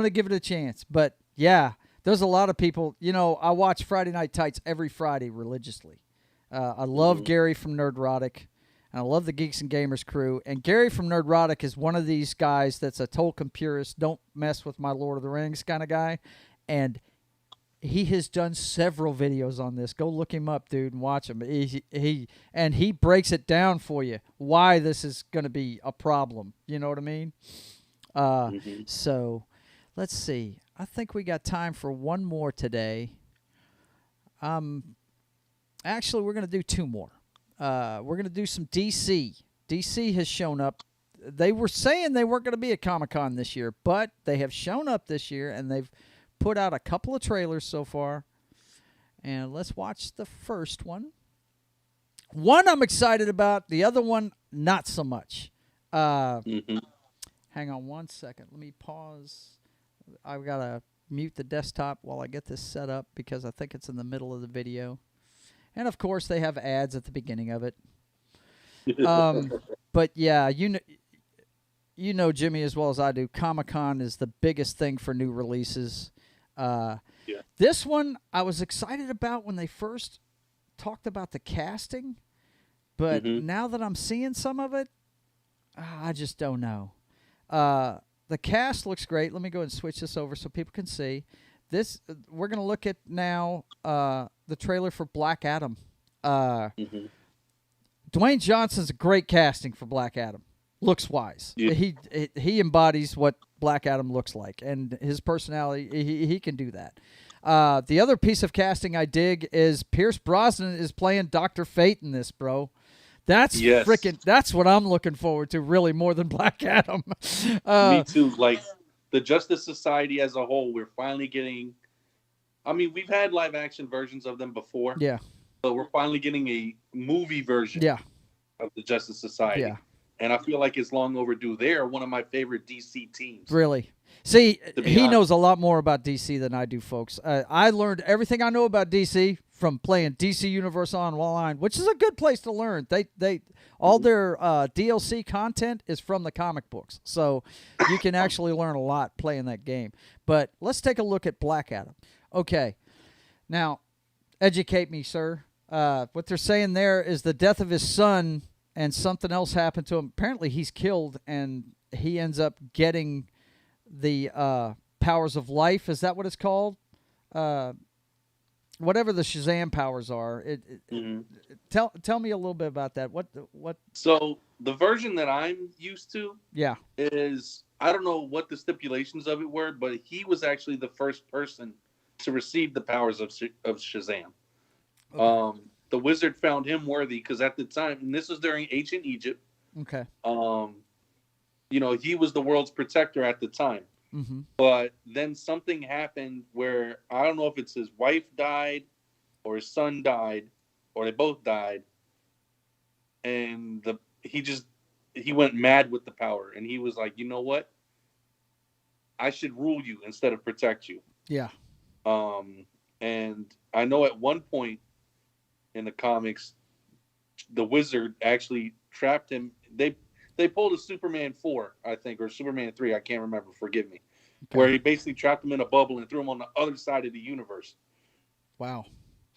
to give it a chance. But yeah, there's a lot of people. I watch Friday Night Tights every Friday religiously. I love Gary from Nerdrotic, and I love the Geeks and Gamers crew. And Gary from Nerdrotic is one of these guys that's a Tolkien purist, don't mess with my Lord of the Rings kind of guy. And he has done several videos on this. Go look him up, dude, and watch him. He breaks it down for you why this is going to be a problem. You know what I mean? So let's see. I think we got time for one more today. Actually, we're going to do two more. We're going to do some DC. DC has shown up. They were saying they weren't going to be at Comic-Con this year, but they have shown up this year, and they've put out a couple of trailers so far. And let's watch the first one. One I'm excited about. The other one, not so much. Hang on one second. Let me pause. I've got to mute the desktop while I get this set up because I think it's in the middle of the video. And, of course, they have ads at the beginning of it. But, yeah, you know Jimmy as well as I do. Comic-Con is the biggest thing for new releases. This one I was excited about when they first talked about the casting. But now that I'm seeing some of it, I just don't know. The cast looks great. Let me go ahead and switch this over so people can see. This we're going to look at now the trailer for Black Adam. Dwayne Johnson's a great casting for Black Adam. Looks wise. Yeah. He embodies what Black Adam looks like, and his personality. He can do that. The other piece of casting I dig is Pierce Brosnan is playing Dr. Fate in this, bro. That's freaking. That's what I'm looking forward to, really, more than Black Adam. Me too. Like the Justice Society as a whole, we're finally getting. I mean, we've had live action versions of them before. Yeah. But we're finally getting a movie version. Of the Justice Society. Yeah. And I feel like it's long overdue. They are one of my favorite DC teams. Really? See, he knows a lot more about DC than I do, folks. I learned everything I know about DC from playing DC Universe Online, which is a good place to learn. They all their DLC content is from the comic books, so you can actually learn a lot playing that game. But let's take a look at Black Adam. Okay, now educate me, sir. What they're saying there is the death of his son. And something else happened to him. Apparently, he's killed, and he ends up getting the powers of life. Is that what it's called? Whatever the Shazam powers are. Tell me a little bit about that. What? So the version that I'm used to, is I don't know what the stipulations of it were, but he was actually the first person to receive the powers of Shazam. Okay. The wizard found him worthy because at the time, and this was during ancient Egypt. Okay. He was the world's protector at the time. Mm-hmm. But then something happened where I don't know if it's his wife died or his son died or they both died. And he went mad with the power. And he was like, you know what? I should rule you instead of protect you. Yeah. And I know at one point, in the comics, the wizard actually trapped him. They pulled a Superman 4, I think, or Superman 3, I can't remember, forgive me. Okay. Where he basically trapped him in a bubble and threw him on the other side of the universe. Wow.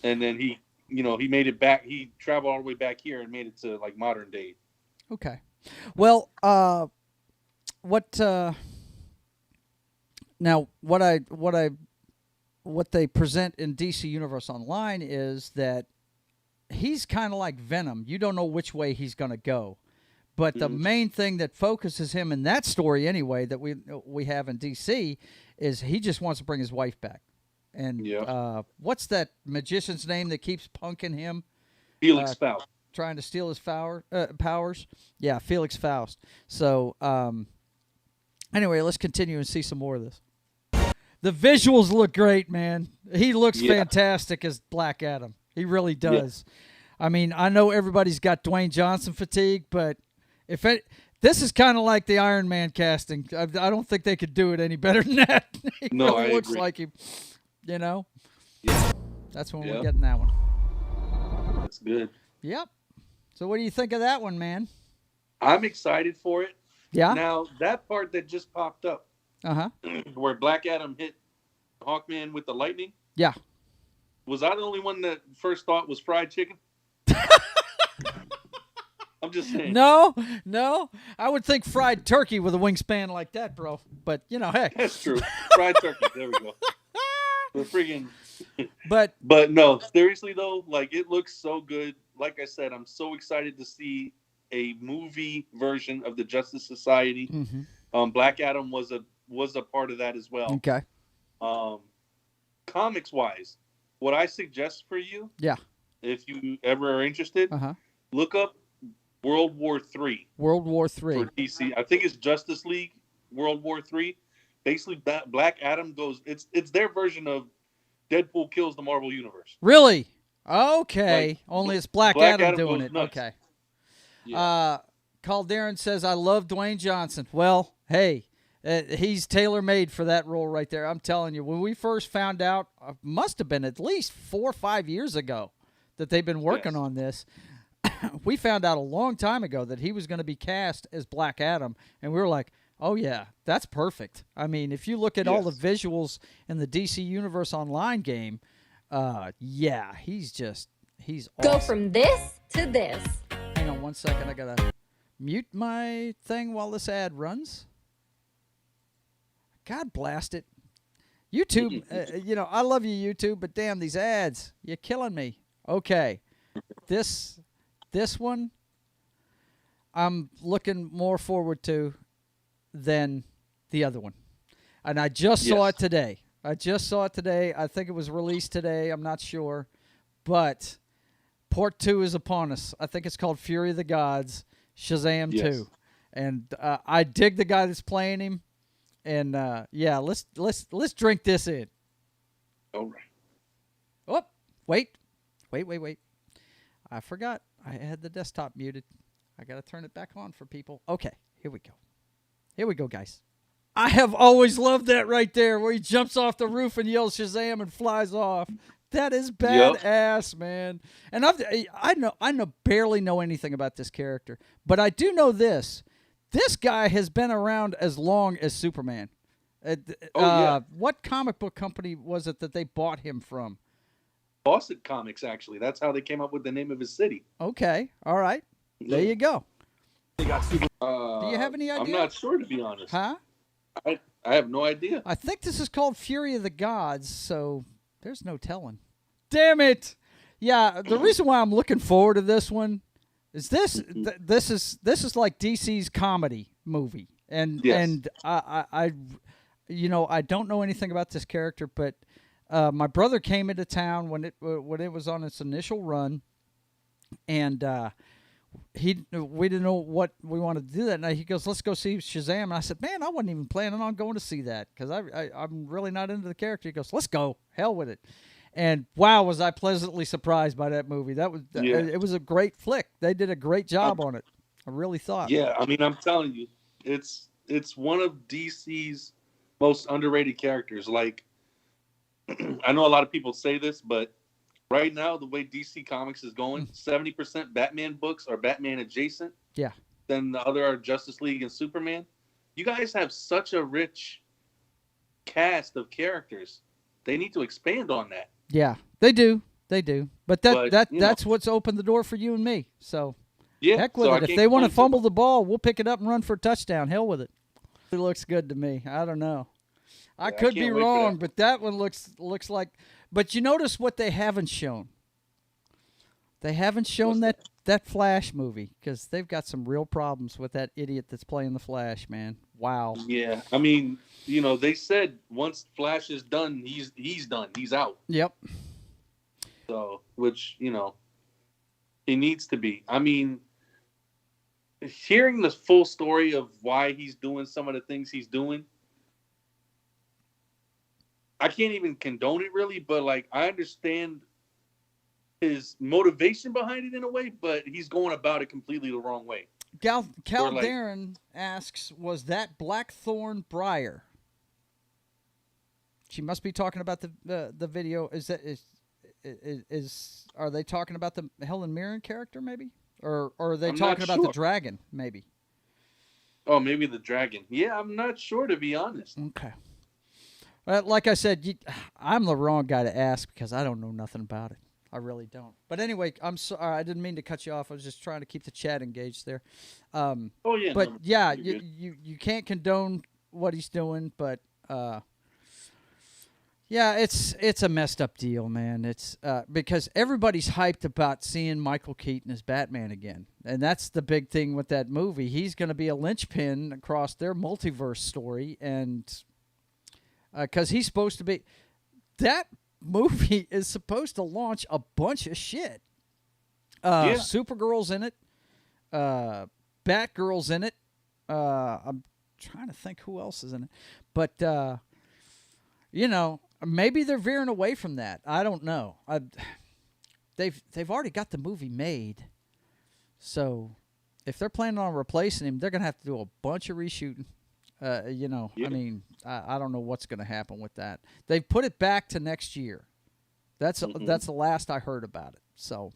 And then he made it back. He traveled all the way back here and made it to like modern day. Okay. Well, what they present in DC Universe Online is that he's kind of like Venom. You don't know which way he's going to go. But the main thing that focuses him in that story anyway that we have in DC is he just wants to bring his wife back. And Yeah. what's that magician's name that keeps punking him? Felix Faust. Trying to steal his powers. Yeah, Felix Faust. So anyway, let's continue and see some more of this. The visuals look great, man. He looks fantastic as Black Adam. He really does. Yeah. I mean, I know everybody's got Dwayne Johnson fatigue, but this is kind of like the Iron Man casting. I don't think they could do it any better than that. He really looks like him. You know? Yeah. That's when we're getting that one. That's good. Yep. So what do you think of that one, man? I'm excited for it. Yeah. Now, that part that just popped up, where Black Adam hit Hawkman with the lightning. Yeah. Was I the only one that first thought was fried chicken? I'm just saying. No. I would think fried turkey with a wingspan like that, bro. But, heck. That's true. Fried turkey. There we go. The friggin'. But no, seriously, though, like, it looks so good. Like I said, I'm so excited to see a movie version of the Justice Society. Mm-hmm. Black Adam was a part of that as well. Okay. Comics wise, what I suggest for you, if you ever are interested, look up World War III. World War III for DC. I think it's Justice League World War III. Basically, Black Adam goes. It's their version of Deadpool kills the Marvel Universe. Really? Okay. Like, only it's Black Adam doing it. Nuts. Okay. Yeah. Calderon says, I love Dwayne Johnson. Well, hey, he's tailor-made for that role right there. I'm telling you, when we first found out, must have been at least 4 or 5 years ago that they've been working on this. We found out a long time ago that he was going to be cast as Black Adam, and we were like, oh, yeah, that's perfect. I mean, if you look at all the visuals in the DC Universe Online game, he's awesome. Go from this to this. Hang on 1 second. I got to mute my thing while this ad runs. God blast it. YouTube, I love you, YouTube, but damn, these ads, you're killing me. Okay. This one, I'm looking more forward to than the other one. And I just saw it today. I think it was released today. I'm not sure. But Part 2 is upon us. I think it's called Fury of the Gods, Shazam 2. And I dig the guy that's playing him. And let's drink this in. All right. Oh, wait. I forgot. I had the desktop muted. I got to turn it back on for people. Okay, here we go, guys. I have always loved that right there where he jumps off the roof and yells Shazam and flies off. That is badass, man. And I barely know anything about this character, but I do know this. This guy has been around as long as Superman. What comic book company was it that they bought him from? Fawcett Comics, actually. That's how they came up with the name of his city. Okay. All right. There you go. They got do you have any idea? I'm not sure, to be honest. Huh? I have no idea. I think this is called Fury of the Gods, so there's no telling. Damn it! Yeah, the reason why I'm looking forward to this one is this is like DC's comedy movie, and I don't know anything about this character, but my brother came into town when it was on its initial run, and we didn't know what we wanted to do that night. He goes, let's go see Shazam. And I said, man, I wasn't even planning on going to see that because I'm really not into the character. He goes, let's go. Hell with it. And wow, was I pleasantly surprised by that movie. It was a great flick. They did a great job on it. I really thought. Yeah, I mean, I'm telling you, it's one of DC's most underrated characters. Like, I know a lot of people say this, but right now, the way DC Comics is going, 70% Batman books are Batman adjacent. Yeah. Then the other are Justice League and Superman. You guys have such a rich cast of characters. They need to expand on that. Yeah, they do. But that's what's opened the door for you and me. So heck with it. If they want to fumble the ball, we'll pick it up and run for a touchdown. Hell with it. It looks good to me. I don't know. I could be wrong, but that one looks like. But you notice what they haven't shown. They haven't shown that Flash movie because they've got some real problems with that idiot that's playing the Flash, man. Wow. Yeah, I mean, they said once Flash is done, he's done. He's out. Yep. So, which he needs to be. I mean, hearing the full story of why he's doing some of the things he's doing, I can't even condone it really, but like I understand his motivation behind it in a way, but he's going about it completely the wrong way. Cal like, Darren asks, was that Blackthorn Briar? She must be talking about the video. Are they talking about the Helen Mirren character maybe? Or are they talking about the dragon maybe? Oh, maybe the dragon. Yeah, I'm not sure, to be honest. Okay. Like I said, I'm the wrong guy to ask because I don't know nothing about it. I really don't. But anyway, I'm sorry. I didn't mean to cut you off. I was just trying to keep the chat engaged there. Oh yeah. But no, yeah, you can't condone what he's doing, but yeah, it's a messed up deal, man. It's because everybody's hyped about seeing Michael Keaton as Batman again, and that's the big thing with that movie. He's going to be a linchpin across their multiverse story, and because he's supposed to be that. Movie is supposed to launch a bunch of shit. Supergirl's in it. Batgirl's in it. I'm trying to think who else is in it. But, maybe they're veering away from that. I don't know. They've already got the movie made. So if they're planning on replacing him, they're going to have to do a bunch of reshooting. I mean, I don't know what's going to happen with that. They've put it back to next year. That's the last I heard about it. So,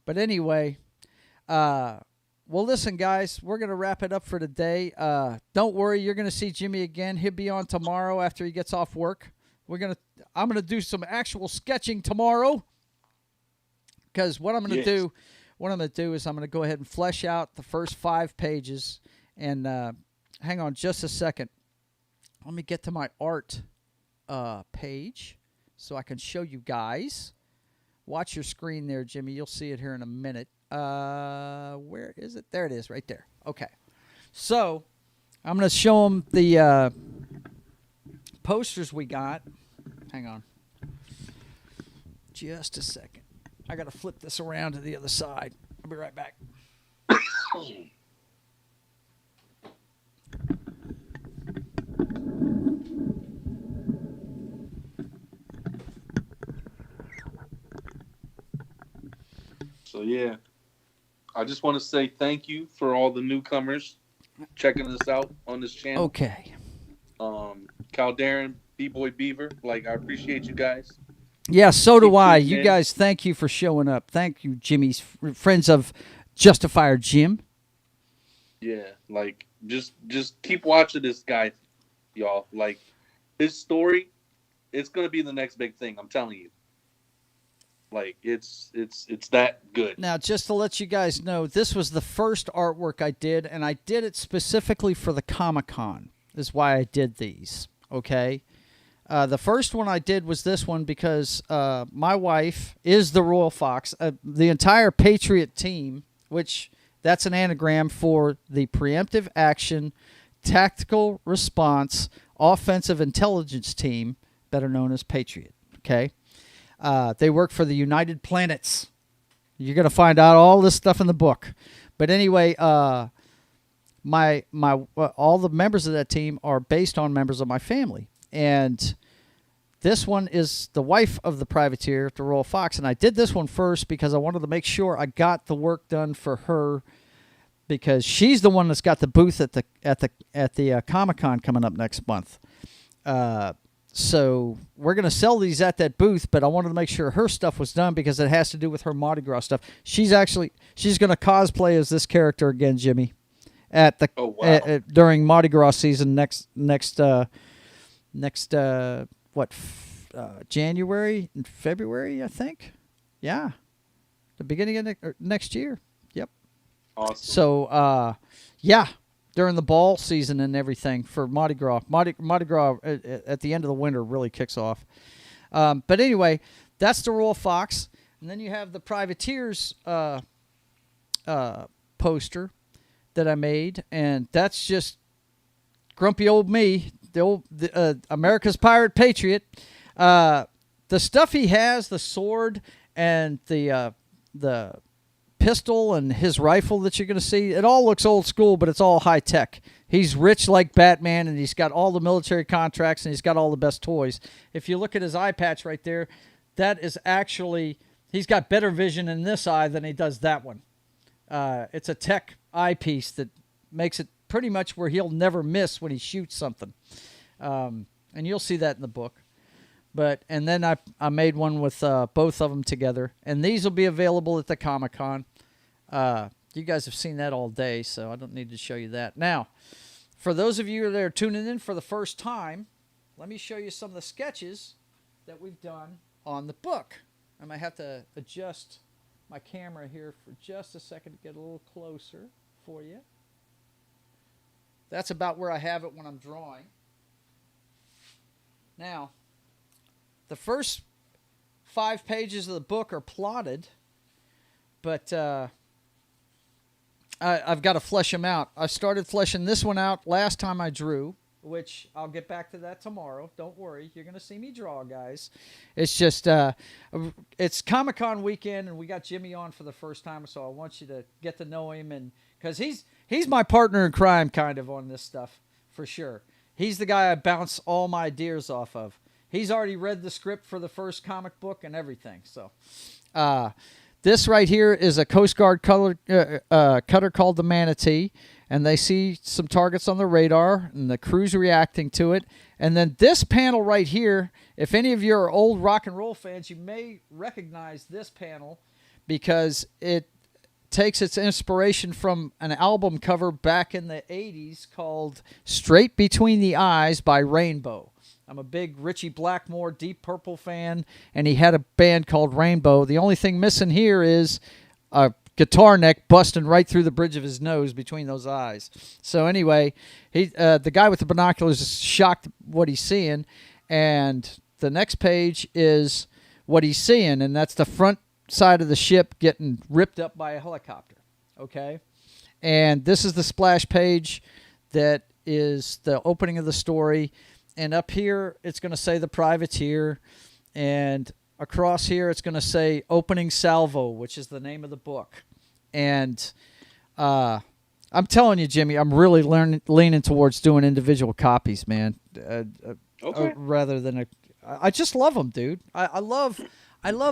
but anyway, well, listen, guys, we're going to wrap it up for today. Don't worry, you're going to see Jimmy again. He'll be on tomorrow after he gets off work. I'm going to do some actual sketching tomorrow because what I'm going to do is I'm going to go ahead and flesh out the first 5 pages and. Hang on just a second. Let me get to my art page so I can show you guys. Watch your screen there, Jimmy. You'll see it here in a minute. Where is it? There it is, right there. Okay. So I'm going to show them the posters we got. Hang on. Just a second. I got to flip this around to the other side. I'll be right back. So yeah, I just want to say thank you for all the newcomers checking us out on this channel. Okay. Cal Darren, B-Boy Beaver, I appreciate you guys. Yeah, so do I. You guys, thank you for showing up. Thank you, Jimmy's friends of Justifer Jim. Yeah, just keep watching this guy, y'all. His story, it's gonna be the next big thing. I'm telling you. It's that good. Now, just to let you guys know, this was the first artwork I did, and I did it specifically for the Comic-Con. Is why I did these. Okay. The first one I did was this one because my wife is the Royal Fox. The entire Patriot team, which that's an anagram for the Preemptive Action, Tactical Response, Offensive Intelligence Team, better known as Patriot. Okay. They work for the United Planets. You're going to find out all this stuff in the book. But anyway, all the members of that team are based on members of my family. And this one is the wife of the privateer, the Royal Fox. And I did this one first because I wanted to make sure I got the work done for her because she's the one that's got the booth at the Comic-Con coming up next month. So we're going to sell these at that booth, but I wanted to make sure her stuff was done because it has to do with her Mardi Gras stuff. She's going to cosplay as this character again, Jimmy, at the during Mardi Gras season next January and February, I think. Yeah, the beginning of next year. Yep. Awesome. So yeah. During the ball season and everything for Mardi Gras. Mardi Gras at the end of the winter really kicks off. But anyway, that's the Royal Fox. And then you have the Privateers poster that I made. And that's just grumpy old me, America's pirate Patriot. The stuff he has, the sword and the pistol and his rifle that you're going to see, it all looks old school, but it's all high tech. He's rich like Batman, and he's got all the military contracts, and he's got all the best toys. If you look at his eye patch right there, that is actually, he's got better vision in this eye than he does that one. It's a tech eyepiece that makes it pretty much where he'll never miss when he shoots something. And you'll see that in the book. And then I made one with both of them together. And these will be available at the Comic-Con. You guys have seen that all day, so I don't need to show you that. Now, for those of you that are tuning in for the first time, let me show you some of the sketches that we've done on the book. I might have to adjust my camera here for just a second to get a little closer for you. That's about where I have it when I'm drawing. Now, the first 5 pages of the book are plotted, but I've got to flesh them out. I started fleshing this one out last time I drew, which I'll get back to that tomorrow. Don't worry. You're going to see me draw, guys. It's just, it's Comic-Con weekend, and we got Jimmy on for the first time, so I want you to get to know him, and because he's my partner in crime kind of on this stuff, for sure. He's the guy I bounce all my ideas off of. He's already read the script for the first comic book and everything. So, this right here is a Coast Guard cutter called the Manatee, and they see some targets on the radar, and the crew's reacting to it. And then this panel right here, if any of you are old rock and roll fans, you may recognize this panel because it takes its inspiration from an album cover back in the 80s called Straight Between the Eyes by Rainbow. I'm a big Ritchie Blackmore, Deep Purple fan, and he had a band called Rainbow. The only thing missing here is a guitar neck busting right through the bridge of his nose between those eyes. So anyway, the guy with the binoculars is shocked at what he's seeing, and the next page is what he's seeing, and that's the front side of the ship getting ripped up by a helicopter. Okay? And this is the splash page that is the opening of the story. And up here, it's going to say the Privateer. And across here, it's going to say Opening Salvo, which is the name of the book. And I'm telling you, Jimmy, I'm really leaning towards doing individual copies, man. Okay. Rather than I just love them, dude. I love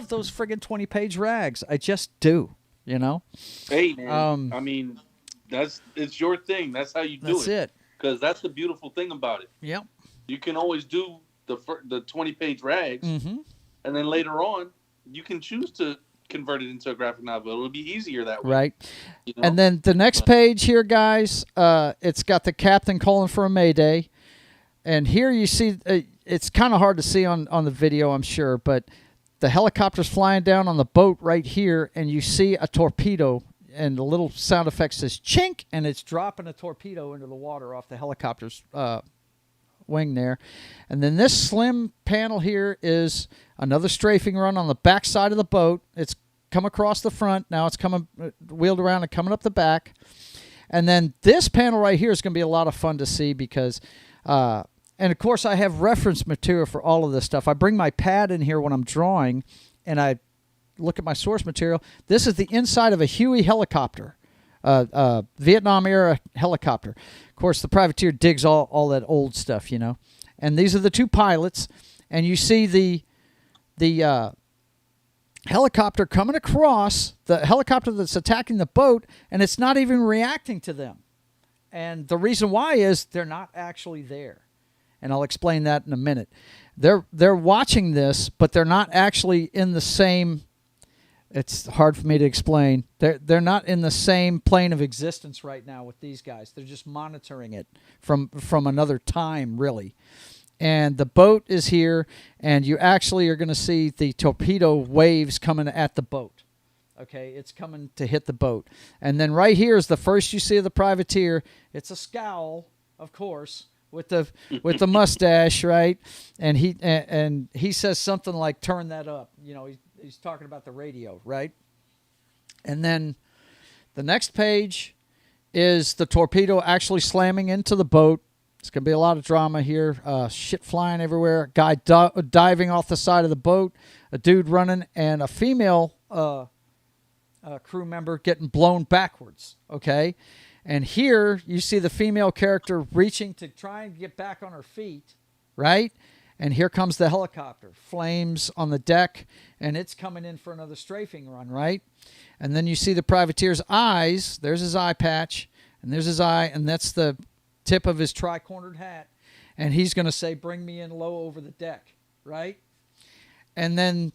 those friggin' 20-page rags. I just do, you know? Hey, man. I mean, it's your thing. That's how you do it. That's it. Because that's the beautiful thing about it. Yep. You can always do the 20-page rags, and then later on, you can choose to convert it into a graphic novel. It'll be easier that way. Right. You know? And then the next page here, guys, it's got the captain calling for a Mayday. And here you see, it's kind of hard to see on the video, I'm sure, but the helicopter's flying down on the boat right here, and you see a torpedo, and the little sound effect says chink, and it's dropping a torpedo into the water off the helicopter's wing there. And then this slim panel here is another strafing run on the back side of the boat. It's come across the front. Now it's coming wheeled around and coming up the back. And then this panel right here is going to be a lot of fun to see because, and of course I have reference material for all of this stuff. I bring my pad in here when I'm drawing and I look at my source material. This is the inside of a Huey helicopter, Vietnam-era helicopter. Of course, the Privateer digs all that old stuff, you know. And these are the two pilots, and you see the helicopter coming across, the helicopter that's attacking the boat, and it's not even reacting to them. And the reason why is they're not actually there. And I'll explain that in a minute. They're watching this, but they're not actually in the same. It's hard for me to explain. They're not in the same plane of existence right now with these guys. They're just monitoring it from another time, really. And the boat is here, and you actually are going to see the torpedo waves coming at the boat. Okay, it's coming to hit the boat. And then right here is the first you see of the Privateer. It's a scowl, of course, with the mustache, right? And he says something like, "Turn that up." You know, he's talking about the radio, right? And then the next page is the torpedo actually slamming into the boat, It's going to be a lot of drama here. Shit flying everywhere. Guy diving off the side of the boat. A dude running, and a female crew member getting blown backwards. Okay? And here you see the female character reaching to try and get back on her feet, right? And here comes the helicopter. Flames on the deck, and it's coming in for another strafing run, right? And then you see the privateer's eyes. There's his eye patch, and there's his eye, and that's the tip of his tri-cornered hat. And he's going to say, bring me in low over the deck, right? And then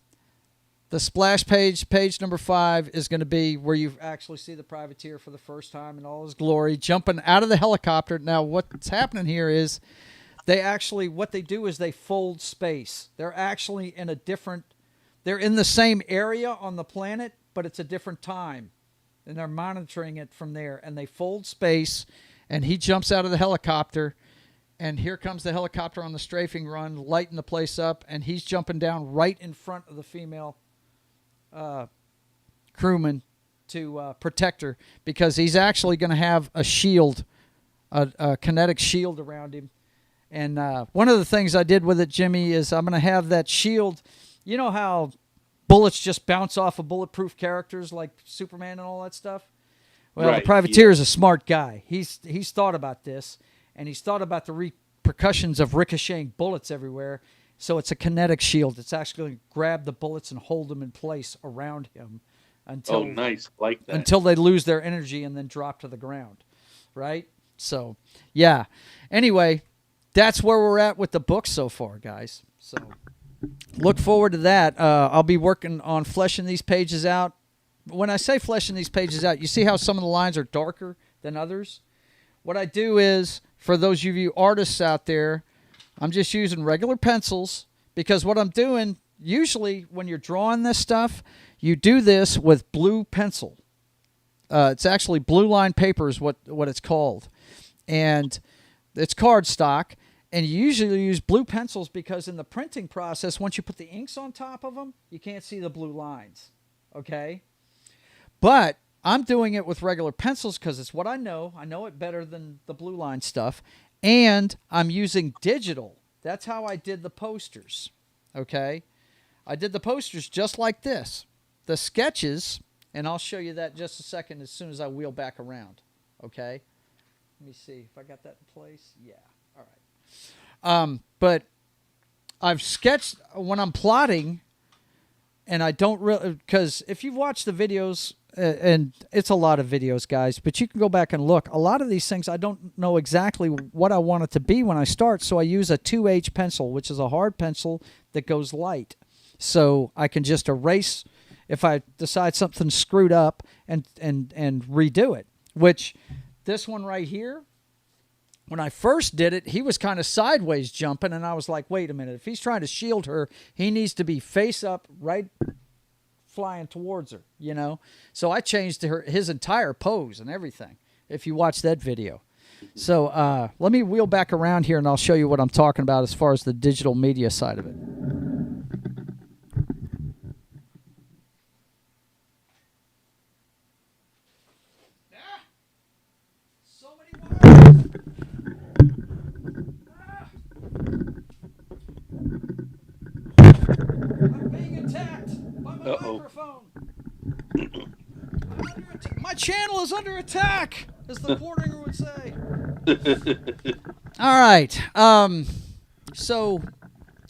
the splash page, page number 5, is going to be where you actually see the privateer for the first time in all his glory, jumping out of the helicopter. Now, what's happening here is what they do is they fold space. They're actually in they're in the same area on the planet, but it's a different time. And they're monitoring it from there. And they fold space, and he jumps out of the helicopter, and here comes the helicopter on the strafing run, lighting the place up, and he's jumping down right in front of the female crewman to protect her, because he's actually going to have a shield, a kinetic shield around him. And one of the things I did with it, Jimmy, is I'm going to have that shield. You know how bullets just bounce off of bulletproof characters like Superman and all that stuff? Well, right, the Privateer is a smart guy. He's thought about this, and he's thought about the repercussions of ricocheting bullets everywhere. So it's a kinetic shield. It's actually going to grab the bullets and hold them in place around him until nice, like that. Until they lose their energy and then drop to the ground, right? So, yeah. Anyway, that's where we're at with the book so far, guys. So look forward to that. I'll be working on fleshing these pages out. When I say fleshing these pages out, you see how some of the lines are darker than others? What I do is, for those of you artists out there, I'm just using regular pencils, because what I'm doing, usually when you're drawing this stuff, you do this with blue pencil. It's actually blue line paper is what it's called. And it's cardstock. And you usually use blue pencils because in the printing process, once you put the inks on top of them, you can't see the blue lines. Okay? But I'm doing it with regular pencils because it's what I know. I know it better than the blue line stuff. And I'm using digital. That's how I did the posters. Okay? I did the posters just like this. The sketches, and I'll show you that in just a second as soon as I wheel back around. Okay? Let me see if I got that in place. Yeah. All right. But I've sketched when I'm plotting, and I don't really, because if you've watched the videos, and it's a lot of videos, guys, but you can go back and look. A lot of these things, I don't know exactly what I want it to be when I start, so I use a 2H pencil, which is a hard pencil that goes light. So I can just erase if I decide something's screwed up and redo it, which this one right here, when I first did it, he was kind of sideways jumping, and I was like, wait a minute. If he's trying to shield her, he needs to be face up, right, flying towards her, you know? So I changed his entire pose and everything, if you watch that video. So let me wheel back around here, and I'll show you what I'm talking about as far as the digital media side of it. I'm being attacked by my microphone. My channel is under attack, as the Portinger would say. All right. So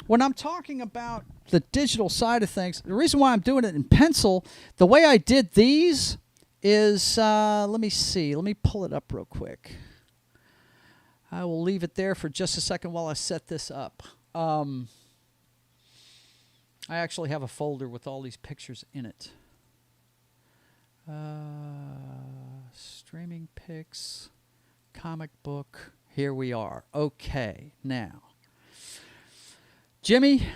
when I'm talking about the digital side of things, the reason why I'm doing it in pencil, the way I did these is, let me see. Let me pull it up real quick. I will leave it there for just a second while I set this up. I actually have a folder with all these pictures in it. Streaming pics, comic book. Here we are. Okay, now. Jimmy?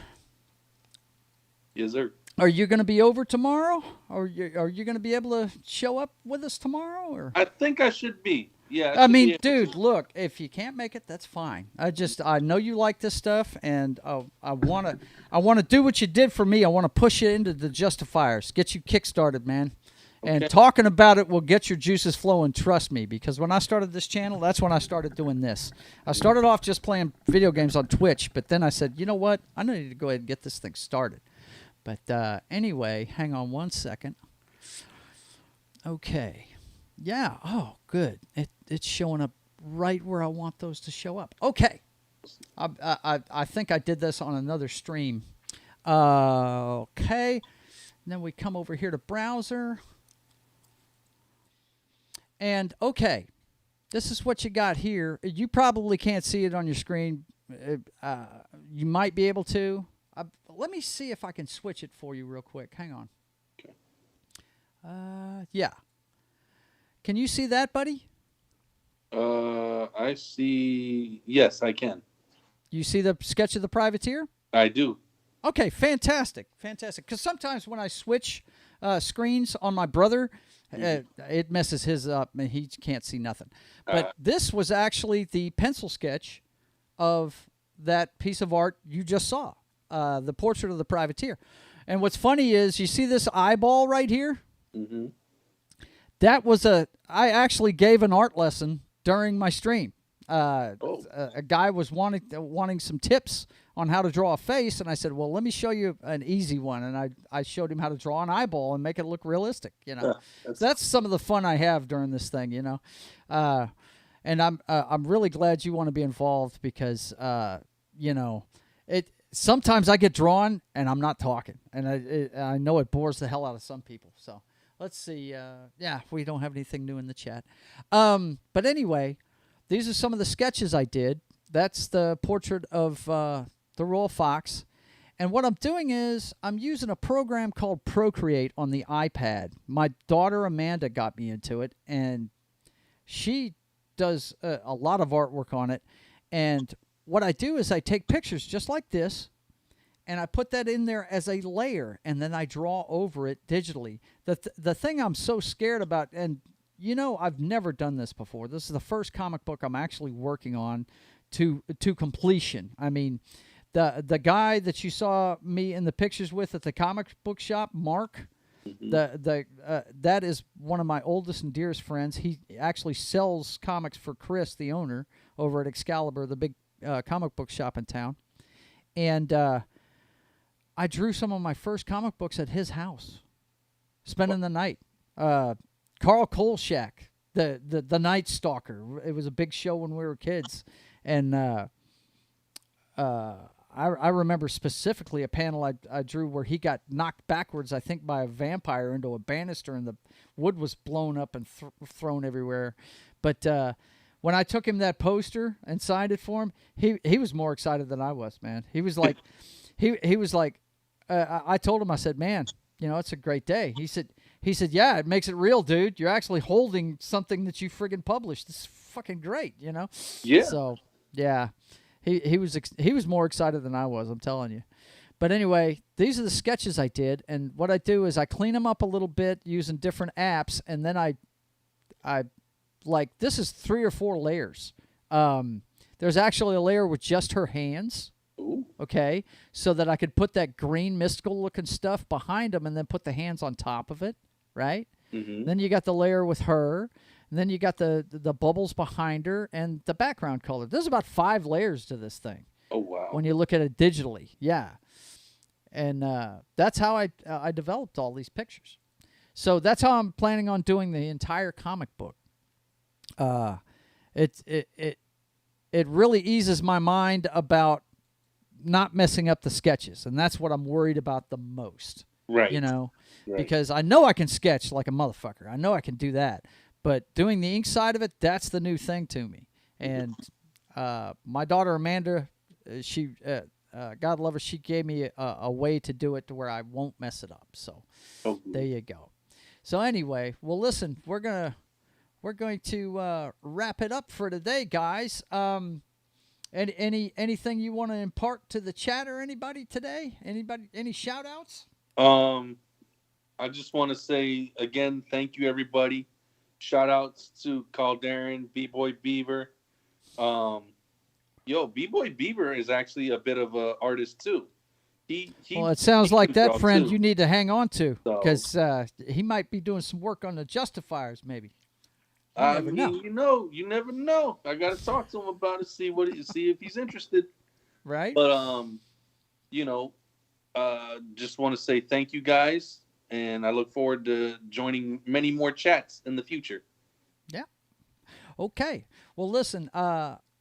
Yes, sir. Are you going to be over tomorrow? Or are you going to be able to show up with us tomorrow? Or? I think I should be. Yeah. I mean, dude, look, if you can't make it, that's fine. I know you like this stuff, and I want to do what you did for me. I want to push you into the Justifiers, get you kickstarted, man. And talking about it will get your juices flowing, trust me, because when I started this channel, that's when I started doing this. I started off just playing video games on Twitch, but then I said, you know what? I need to go ahead and get this thing started. But anyway, hang on one second. Okay. Yeah. Oh, good. It's showing up right where I want those to show up. Okay. I think I did this on another stream. Okay. And then we come over here to browser. And, okay, this is what you got here. You probably can't see it on your screen. You might be able to. Let me see if I can switch it for you real quick. Hang on. Okay. Yeah. Can you see that, buddy? I see. Yes, I can. You see the sketch of the Privateer? I do. Okay, fantastic. Fantastic. Because sometimes when I switch screens on my brother, it messes his up and he can't see nothing. But this was actually the pencil sketch of that piece of art you just saw, the portrait of the Privateer. And what's funny is, you see this eyeball right here? Mm-hmm. That was I actually gave an art lesson during my stream. A guy was wanting some tips on how to draw a face, and I said, well, let me show you an easy one. And I showed him how to draw an eyeball and make it look realistic, you know. That's some of the fun I have during this thing, you know. And I'm really glad you want to be involved because, you know, sometimes I get drawn and I'm not talking. And I know it bores the hell out of some people. So let's see. Yeah, we don't have anything new in the chat. But anyway, these are some of the sketches I did. That's the portrait of the Royal Fox. And what I'm doing is I'm using a program called Procreate on the iPad. My daughter Amanda got me into it, and she does a lot of artwork on it. And what I do is I take pictures just like this, and I put that in there as a layer, and then I draw over it digitally. The thing I'm so scared about, and you know, I've never done this before. This is the first comic book I'm actually working on to completion. I mean, the guy that you saw me in the pictures with at the comic book shop, Mark, that is one of my oldest and dearest friends. He actually sells comics for Chris, the owner, over at Excalibur, the big comic book shop in town. And I drew some of my first comic books at his house, spending the night. Carl Kolchak, the Night Stalker. It was a big show when we were kids. And I remember specifically a panel I drew where he got knocked backwards, I think, by a vampire into a banister, and the wood was blown up and thrown everywhere. But when I took him that poster and signed it for him, he was more excited than I was, man. He was like, he was like, I told him, I said, man, you know, it's a great day. He said, yeah, it makes it real, dude. You're actually holding something that you friggin' published. This is fucking great, you know? Yeah. So, yeah. He was more excited than I was, I'm telling you. But anyway, these are the sketches I did, and what I do is I clean them up a little bit using different apps, and then I like, this is 3 or 4 layers. There's actually a layer with just her hands. Ooh. Okay, so that I could put that green mystical looking stuff behind them and then put the hands on top of it, right? Mm-hmm. Then you got the layer with her, and then you got the bubbles behind her and the background color. There's about 5 layers to this thing. Oh, wow. When you look at it digitally, yeah. And that's how I developed all these pictures. So that's how I'm planning on doing the entire comic book. It really eases my mind about not messing up the sketches, and that's what I'm worried about the most. Right. You know, right. Because I know I can sketch like a motherfucker. I know I can do that. But doing the ink side of it, that's the new thing to me. And my daughter Amanda, she God love her, she gave me a way to do it to where I won't mess it up. So there you go. So anyway, well, listen, we're going to wrap it up for today, guys. Anything you want to impart to the chat or anybody today? Anybody? Any shout outs? I just want to say again, thank you everybody. Shout outs to Calderon, B-Boy Beaver. B-Boy Beaver is actually a bit of an artist too. He Well, it sounds like can that draw, friend too. you need to hang on to, So, because he might be doing some work on the Justifiers, maybe. You I never mean, know. you never know. I got to talk to him about it, see if he's interested. Right? But you know, just want to say thank you guys, and I look forward to joining many more chats in the future. Yeah. Okay. Well, listen,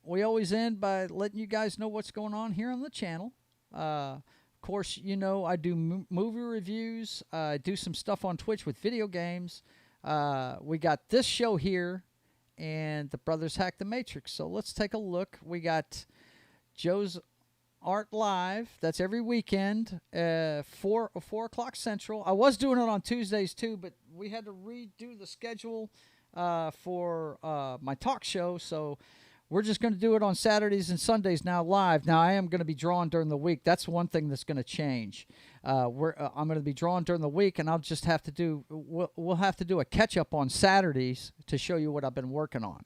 we always end by letting you guys know what's going on here on the channel. Of course, you know I do movie reviews. I do some stuff on Twitch with video games. We got this show here, and the Brothers Hack the Matrix. So let's take a look. We got Joe's Art Live. That's every weekend, 4 o'clock Central. I was doing it on Tuesdays too, but we had to redo the schedule for my talk show, so we're just going to do it on Saturdays and Sundays now live. Now I am going to be drawing during the week. That's one thing that's going to change. I'm going to be drawing during the week, and I'll just have to do. We'll have to do a catch up on Saturdays to show you what I've been working on.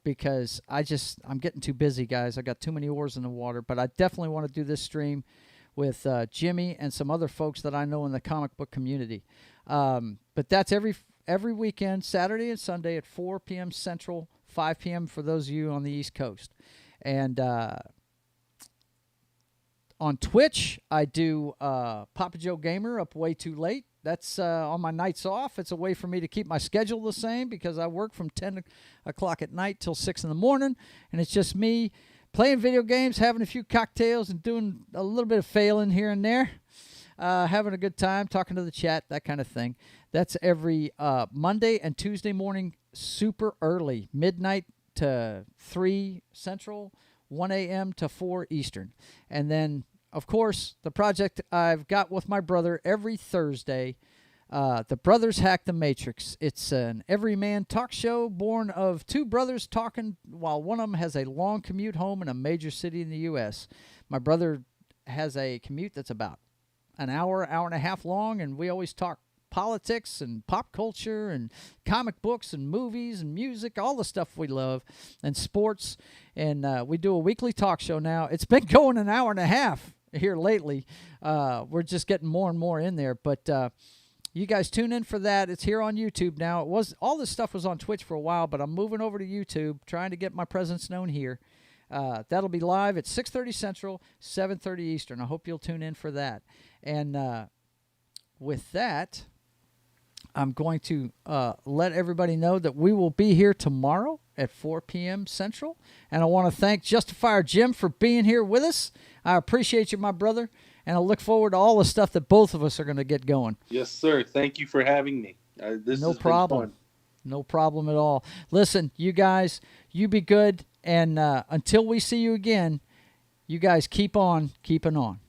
Because I'm getting too busy, guys. I got too many oars in the water. But I definitely want to do this stream with Jimmy and some other folks that I know in the comic book community. But that's every weekend, Saturday and Sunday at 4 p.m. Central, 5 p.m. for those of you on the East Coast. And on Twitch, I do Papa Joe Gamer up way too late. That's on my nights off. It's a way for me to keep my schedule the same because I work from 10 o'clock at night till 6 in the morning, and it's just me playing video games, having a few cocktails, and doing a little bit of failing here and there, having a good time, talking to the chat, that kind of thing. That's every Monday and Tuesday morning, super early, midnight to 3 Central, 1 a.m. to 4 Eastern. And then, of course, the project I've got with my brother every Thursday, the Brothers Hack the Matrix. It's an everyman talk show born of two brothers talking while one of them has a long commute home in a major city in the U.S. My brother has a commute that's about an hour and a half long, and we always talk politics and pop culture and comic books and movies and music, all the stuff we love, and sports. And we do a weekly talk show now. It's been going an hour and a half here lately. We're just getting more and more in there. But you guys tune in for that. It's here on YouTube now. All this stuff was on Twitch for a while, but I'm moving over to YouTube, trying to get my presence known here. That'll be live at 6:30 Central, 7:30 Eastern. I hope you'll tune in for that. And with that, I'm going to let everybody know that we will be here tomorrow at 4 p.m. Central. And I want to thank Justifier Jim for being here with us. I appreciate you, my brother. And I look forward to all the stuff that both of us are going to get going. Yes, sir. Thank you for having me. No problem. No problem at all. Listen, you guys, you be good. And until we see you again, you guys keep on keeping on.